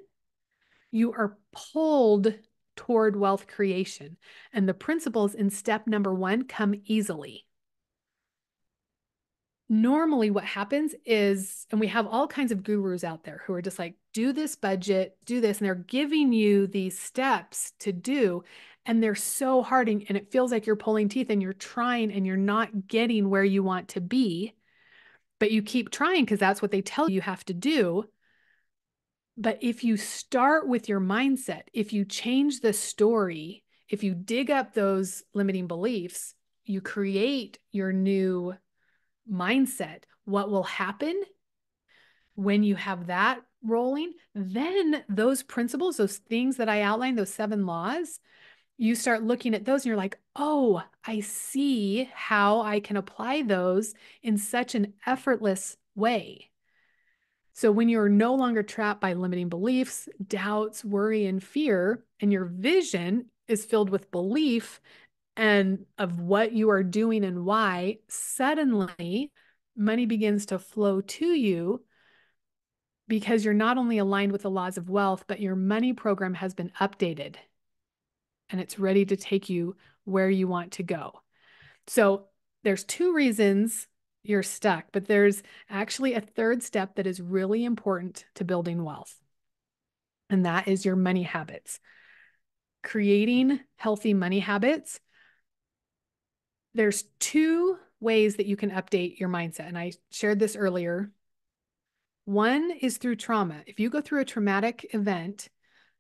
you are pulled toward wealth creation. And the principles in step number 1 come easily. Normally what happens is, and we have all kinds of gurus out there who are just like, do this budget, do this, and they're giving you these steps to do, and they're so hard, and it feels like you're pulling teeth and you're trying and you're not getting where you want to be, but you keep trying because that's what they tell you have to do. But if you start with your mindset, if you change the story, if you dig up those limiting beliefs, you create your new mindset, what will happen when you have that rolling? Then those principles, those things that I outlined, those 7 laws, you start looking at those and you're like, oh, I see how I can apply those in such an effortless way. So when you're no longer trapped by limiting beliefs, doubts, worry, and fear, and your vision is filled with belief and of what you are doing and why, suddenly money begins to flow to you because you're not only aligned with the laws of wealth, but your money program has been updated and it's ready to take you where you want to go. So there's two reasons you're stuck, but there's actually a third step that is really important to building wealth, and that is your money habits. Creating healthy money habits. There's two ways that you can update your mindset, and I shared this earlier. One is through trauma. If you go through a traumatic event,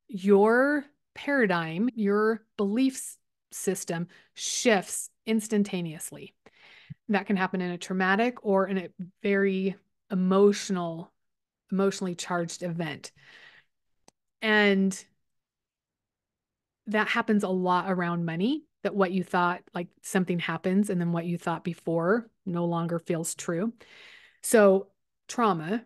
your paradigm, your belief system shifts instantaneously. That can happen in a traumatic or in a very emotionally charged event. And that happens a lot around money, that what you thought, like something happens and then what you thought before no longer feels true. So trauma.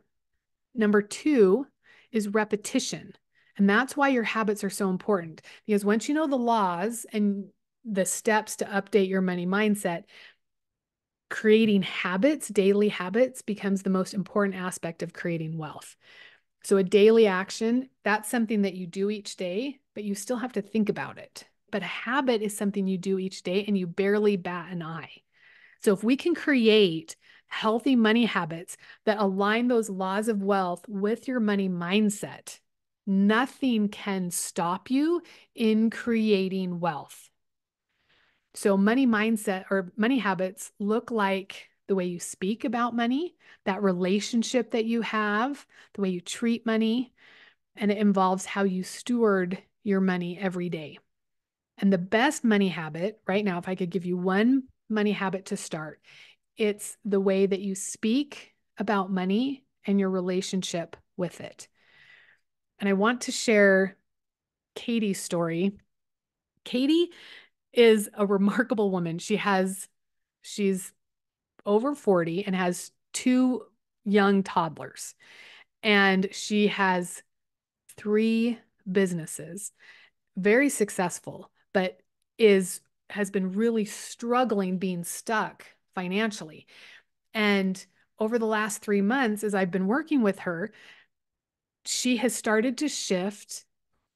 Number two is repetition. And that's why your habits are so important, because once you know the laws and the steps to update your money mindset, creating habits, daily habits, becomes the most important aspect of creating wealth. So a daily action, that's something that you do each day, but you still have to think about it. But a habit is something you do each day and you barely bat an eye. So if we can create healthy money habits that align those laws of wealth with your money mindset, nothing can stop you in creating wealth. So money mindset or money habits look like the way you speak about money, that relationship that you have, the way you treat money, and it involves how you steward your money every day. And the best money habit right now, if I could give you one money habit to start, it's the way that you speak about money and your relationship with it. And I want to share Katie's story. Katie is a remarkable woman. She's over 40 and has two young toddlers. And she has three businesses, very successful, but has been really struggling being stuck financially. And over the last 3 months, as I've been working with her, she has started to shift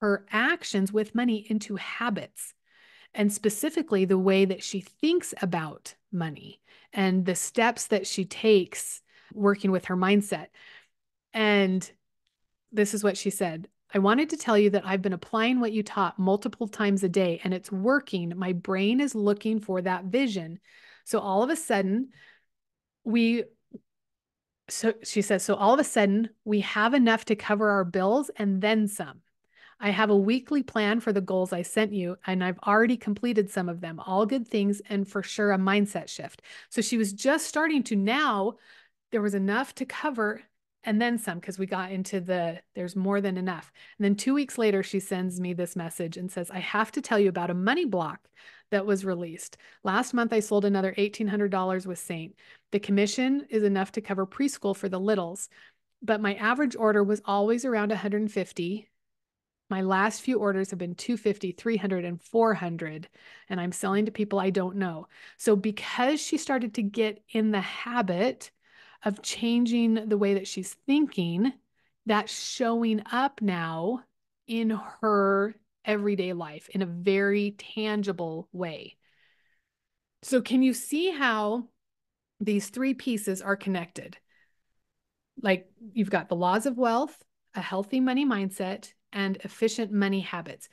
her actions with money into habits, and specifically the way that she thinks about money and the steps that she takes working with her mindset. And this is what she said. I wanted to tell you that I've been applying what you taught multiple times a day and it's working. My brain is looking for that vision. So all of a sudden, she says, so all of a sudden we have enough to cover our bills and then some. I have a weekly plan for the goals I sent you, and I've already completed some of them. All good things, and for sure a mindset shift. So she was just starting to, now there was enough to cover and then some, because we got into there's more than enough. And then 2 weeks later, she sends me this message and says, I have to tell you about a money block that was released. Last month, I sold another $1,800 with Saint. The commission is enough to cover preschool for the littles, but my average order was always around 150. My last few orders have been 250, 300, and 400, and I'm selling to people I don't know. So because she started to get in the habit of changing the way that she's thinking, that's showing up now in her everyday life in a very tangible way. So can you see how these three pieces are connected? Like you've got the laws of wealth, a healthy money mindset, and efficient money habits.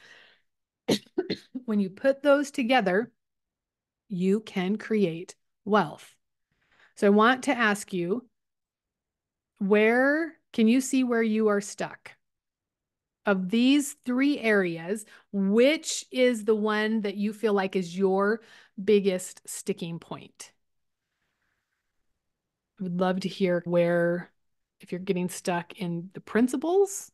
When you put those together, you can create wealth. So I want to ask you, where can you see where you are stuck? Of these three areas, which is the one that you feel like is your biggest sticking point? I would love to hear where, if you're getting stuck in the principles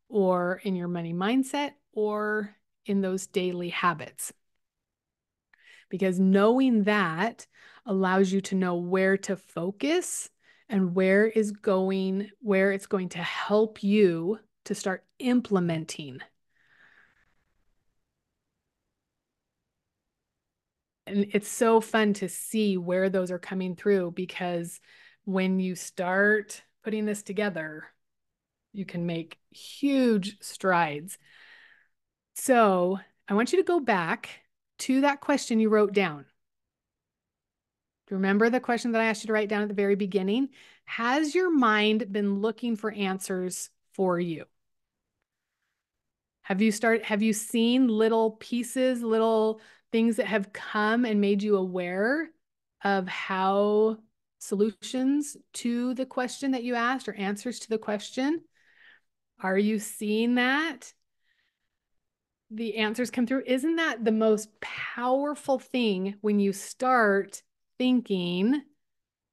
or in your money mindset or in those daily habits. Because knowing that allows you to know where to focus and where it's going to help you to start implementing. And it's so fun to see where those are coming through, because when you start putting this together, you can make huge strides. So I want you to go back to that question you wrote down. Do you remember the question that I asked you to write down at the very beginning? Has your mind been looking for answers for you? Have you seen little pieces, little things that have come and made you aware of how solutions to the question that you asked, or answers to the question? Are you seeing that? The answers come through. Isn't that the most powerful thing when you start thinking,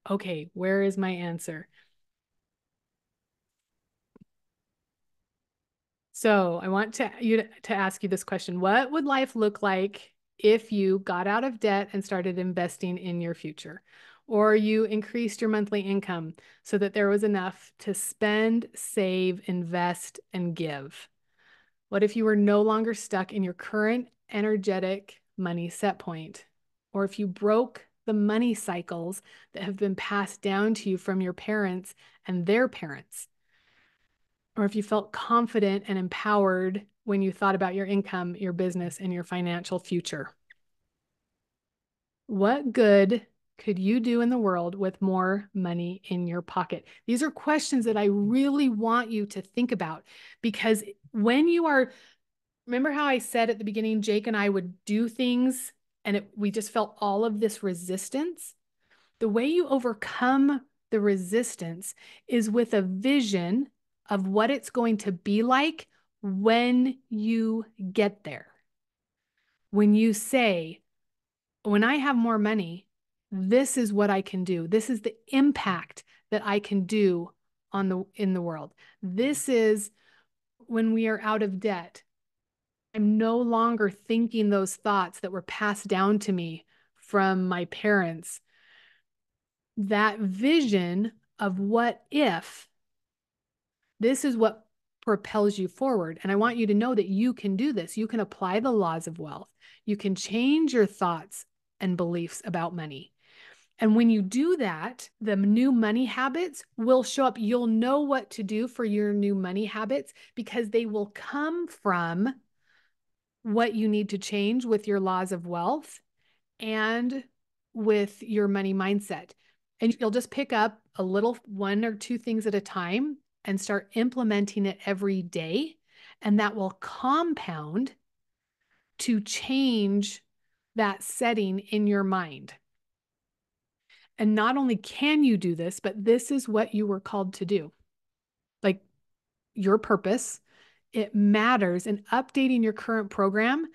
okay, where is my answer? So I want to ask you this question. What would life look like if you got out of debt and started investing in your future? Or you increased your monthly income so that there was enough to spend, save, invest, and give? What if you were no longer stuck in your current energetic money set point? Or if you broke the money cycles that have been passed down to you from your parents and their parents? Or if you felt confident and empowered when you thought about your income, your business, and your financial future? What good could you do in the world with more money in your pocket? These are questions that I really want you to think about, because when you are, remember how I said at the beginning, Jake and I would do things and we just felt all of this resistance? The way you overcome the resistance is with a vision of what it's going to be like when you get there. When you say, when I have more money, this is what I can do. This is the impact that I can do in the world. This is when we are out of debt. I'm no longer thinking those thoughts that were passed down to me from my parents. That vision of what if, this is what propels you forward. And I want you to know that you can do this. You can apply the laws of wealth. You can change your thoughts and beliefs about money. And when you do that, the new money habits will show up. You'll know what to do for your new money habits, because they will come from what you need to change with your laws of wealth and with your money mindset. And you'll just pick up a little, one or two things at a time, and start implementing it every day. And that will compound to change that setting in your mind. And not only can you do this, but this is what you were called to do. Like, your purpose, it matters. And updating your current program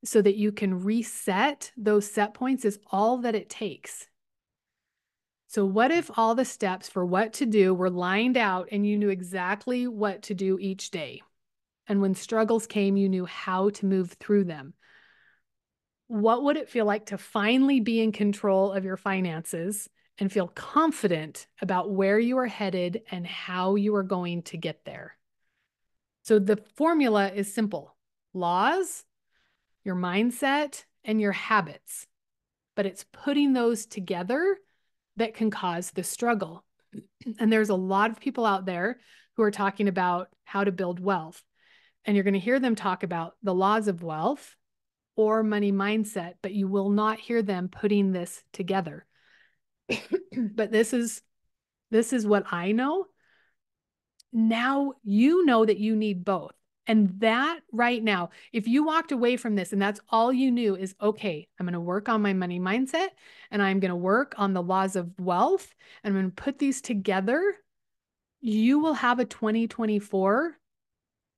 so that you can reset those set points is all that it takes. So what if all the steps for what to do were lined out and you knew exactly what to do each day? And when struggles came, you knew how to move through them. What would it feel like to finally be in control of your finances and feel confident about where you are headed and how you are going to get there? So the formula is simple: laws, your mindset, and your habits. But it's putting those together that can cause the struggle. And there's a lot of people out there who are talking about how to build wealth. And you're going to hear them talk about the laws of wealth or money mindset, but you will not hear them putting this together. But this is what I know. Now you know that you need both. And that right now, if you walked away from this and that's all you knew is, okay, I'm going to work on my money mindset and I'm going to work on the laws of wealth and I'm going to put these together, you will have a 2024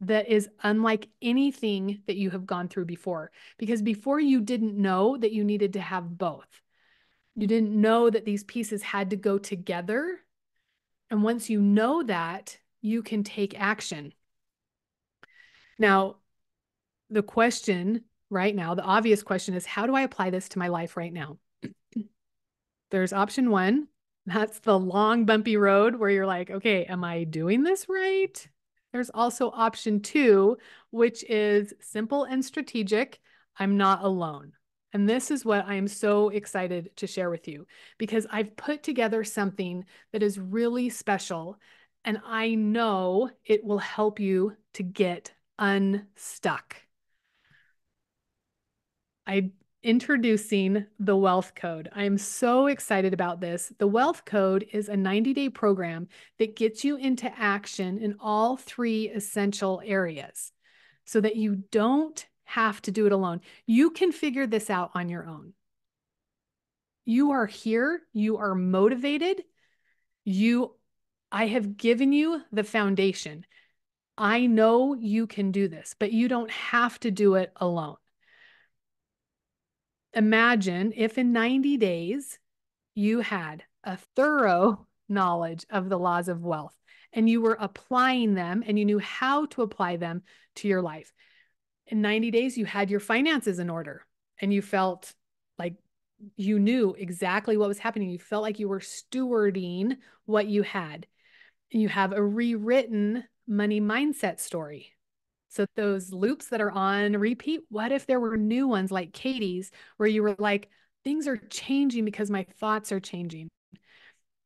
that is unlike anything that you have gone through before. Because before, you didn't know that you needed to have both. You didn't know that these pieces had to go together. And once you know that, you can take action. Now, the question right now, the obvious question is, how do I apply this to my life right now? There's option one. That's the long, bumpy road where you're like, okay, am I doing this right? There's also option two, which is simple and strategic. I'm not alone. And this is what I am so excited to share with you because I've put together something that is really special, and I know it will help you to get unstuck. I'm introducing the Wealth Code. I am so excited about this. The Wealth Code is a 90-day program that gets you into action in all three essential areas so that you don't have to do it alone. You can figure this out on your own. You are here, you are motivated. I have given you the foundation. I know you can do this, but you don't have to do it alone. Imagine if in 90 days you had a thorough knowledge of the laws of wealth and you were applying them and you knew how to apply them to your life. In 90 days, you had your finances in order and you felt like you knew exactly what was happening. You felt like you were stewarding what you had. And you have a rewritten money mindset story. So those loops that are on repeat, what if there were new ones like Katie's, where you were like, things are changing because my thoughts are changing?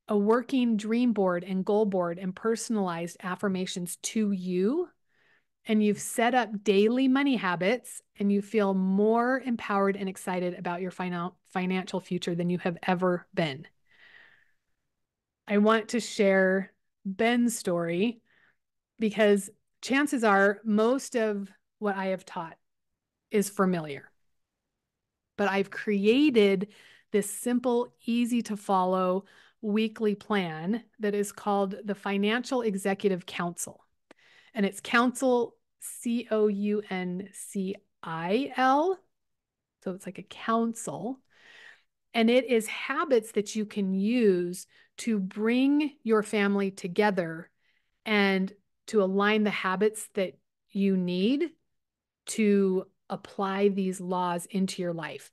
A working dream board and goal board and personalized affirmations to you. And you've set up daily money habits and you feel more empowered and excited about your financial future than you have ever been. I want to share Ben's story because chances are most of what I have taught is familiar. But I've created this simple, easy to follow weekly plan that is called the Financial Executive Council. And it's council, COUNCIL. So it's like a council. And it is habits that you can use to bring your family together and to align the habits that you need to apply these laws into your life.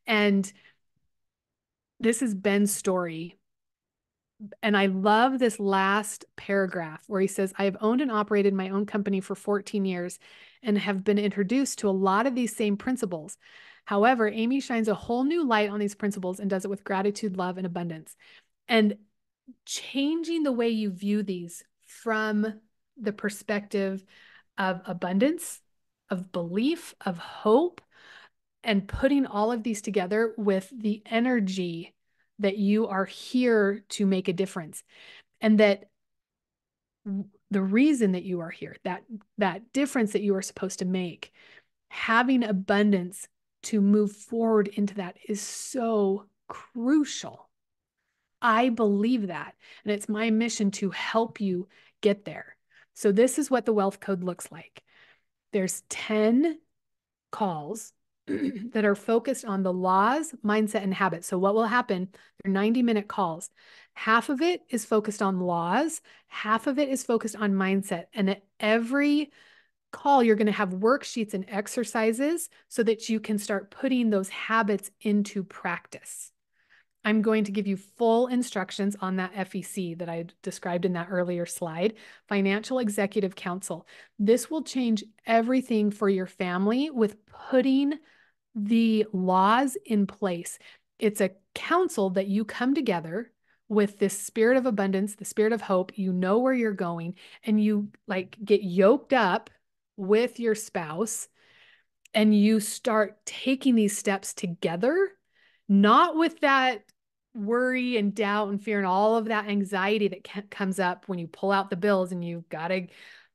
And this is Ben's story. And I love this last paragraph where he says, I have owned and operated my own company for 14 years and have been introduced to a lot of these same principles. However, Amy shines a whole new light on these principles and does it with gratitude, love, and abundance. And changing the way you view these from the perspective of abundance, of belief, of hope, and putting all of these together with the energy that you are here to make a difference. And that the reason that you are here, that difference that you are supposed to make, having abundance to move forward into that is so crucial. I believe that. And it's my mission to help you get there. So this is what the wealth code looks like. There's 10 calls that are focused on the laws, mindset, and habits. So what will happen? They're 90-minute calls. Half of it is focused on laws. Half of it is focused on mindset. And at every call, you're going to have worksheets and exercises so that you can start putting those habits into practice. I'm going to give you full instructions on that FEC that I described in that earlier slide, Financial Executive Council. This will change everything for your family with putting the laws in place. It's a council that you come together with this spirit of abundance, the spirit of hope. You know where you're going, and you like get yoked up with your spouse and you start taking these steps together, not with that worry and doubt and fear and all of that anxiety that comes up when you pull out the bills and you've got to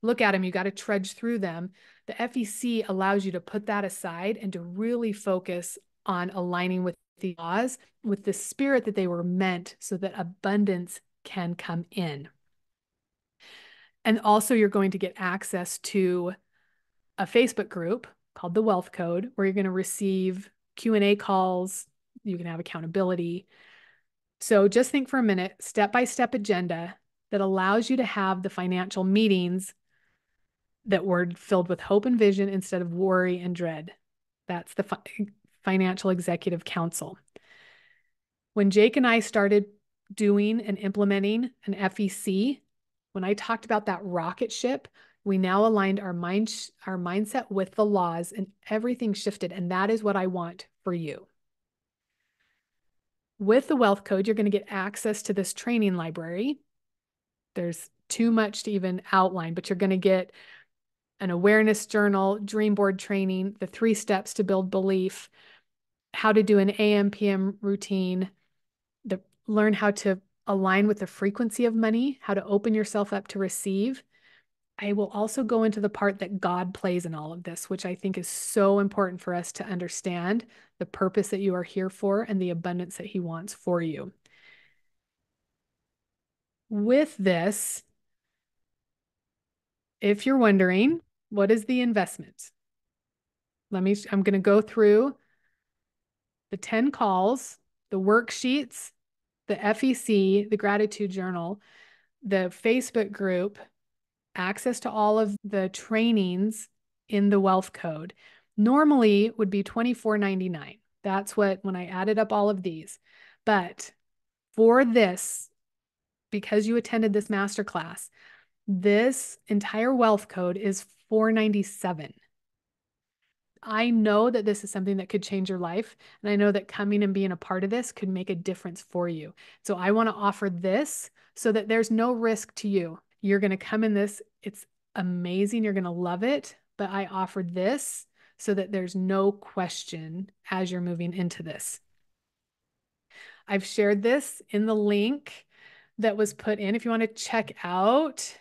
look at them, you got to trudge through them. The FEC allows you to put that aside and to really focus on aligning with the laws, with the spirit that they were meant so that abundance can come in. And also you're going to get access to a Facebook group called the Wealth Code, where you're going to receive Q&A calls. You can have accountability. So just think for a minute, step-by-step agenda that allows you to have the financial meetings that were filled with hope and vision instead of worry and dread. That's the Financial Executive Council. When Jake and I started doing and implementing an FEC, when I talked about that rocket ship, We now aligned our mindset with the laws, and everything shifted. And that is what I want for you. With the Wealth Code, you're going to get access to this training library. There's too much to even outline, but you're going to get an awareness journal, dream board training, the 3 steps to build belief, how to do an AM PM routine, learn how to align with the frequency of money, how to open yourself up to receive. I will also go into the part that God plays in all of this, which I think is so important for us to understand the purpose that you are here for and the abundance that He wants for you. With this, if you're wondering, what is the investment? I'm going to go through the 10 calls, the worksheets, the FEC, the gratitude journal, the Facebook group, access to all of the trainings in the Wealth Code. Normally would be $24.99. That's what, when I added up all of these. But for this, because you attended this masterclass, this entire Wealth Code is $497. I know that this is something that could change your life. And I know that coming and being a part of this could make a difference for you. So I want to offer this so that there's no risk to you. You're going to come in this. It's amazing. You're going to love it. But I offered this so that there's no question as you're moving into this. I've shared this in the link that was put in. If you want to check out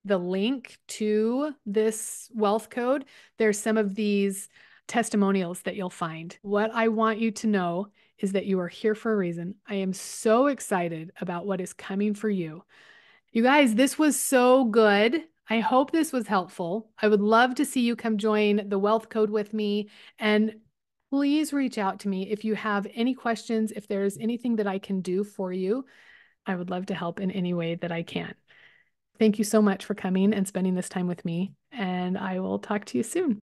the link to this Wealth Code, there's some of these testimonials that you'll find. What I want you to know is that you are here for a reason. I am so excited about what is coming for you. You guys, this was so good. I hope this was helpful. I would love to see you come join the Wealth Code with me. And please reach out to me if you have any questions, if there's anything that I can do for you. I would love to help in any way that I can. Thank you so much for coming and spending this time with me, and I will talk to you soon.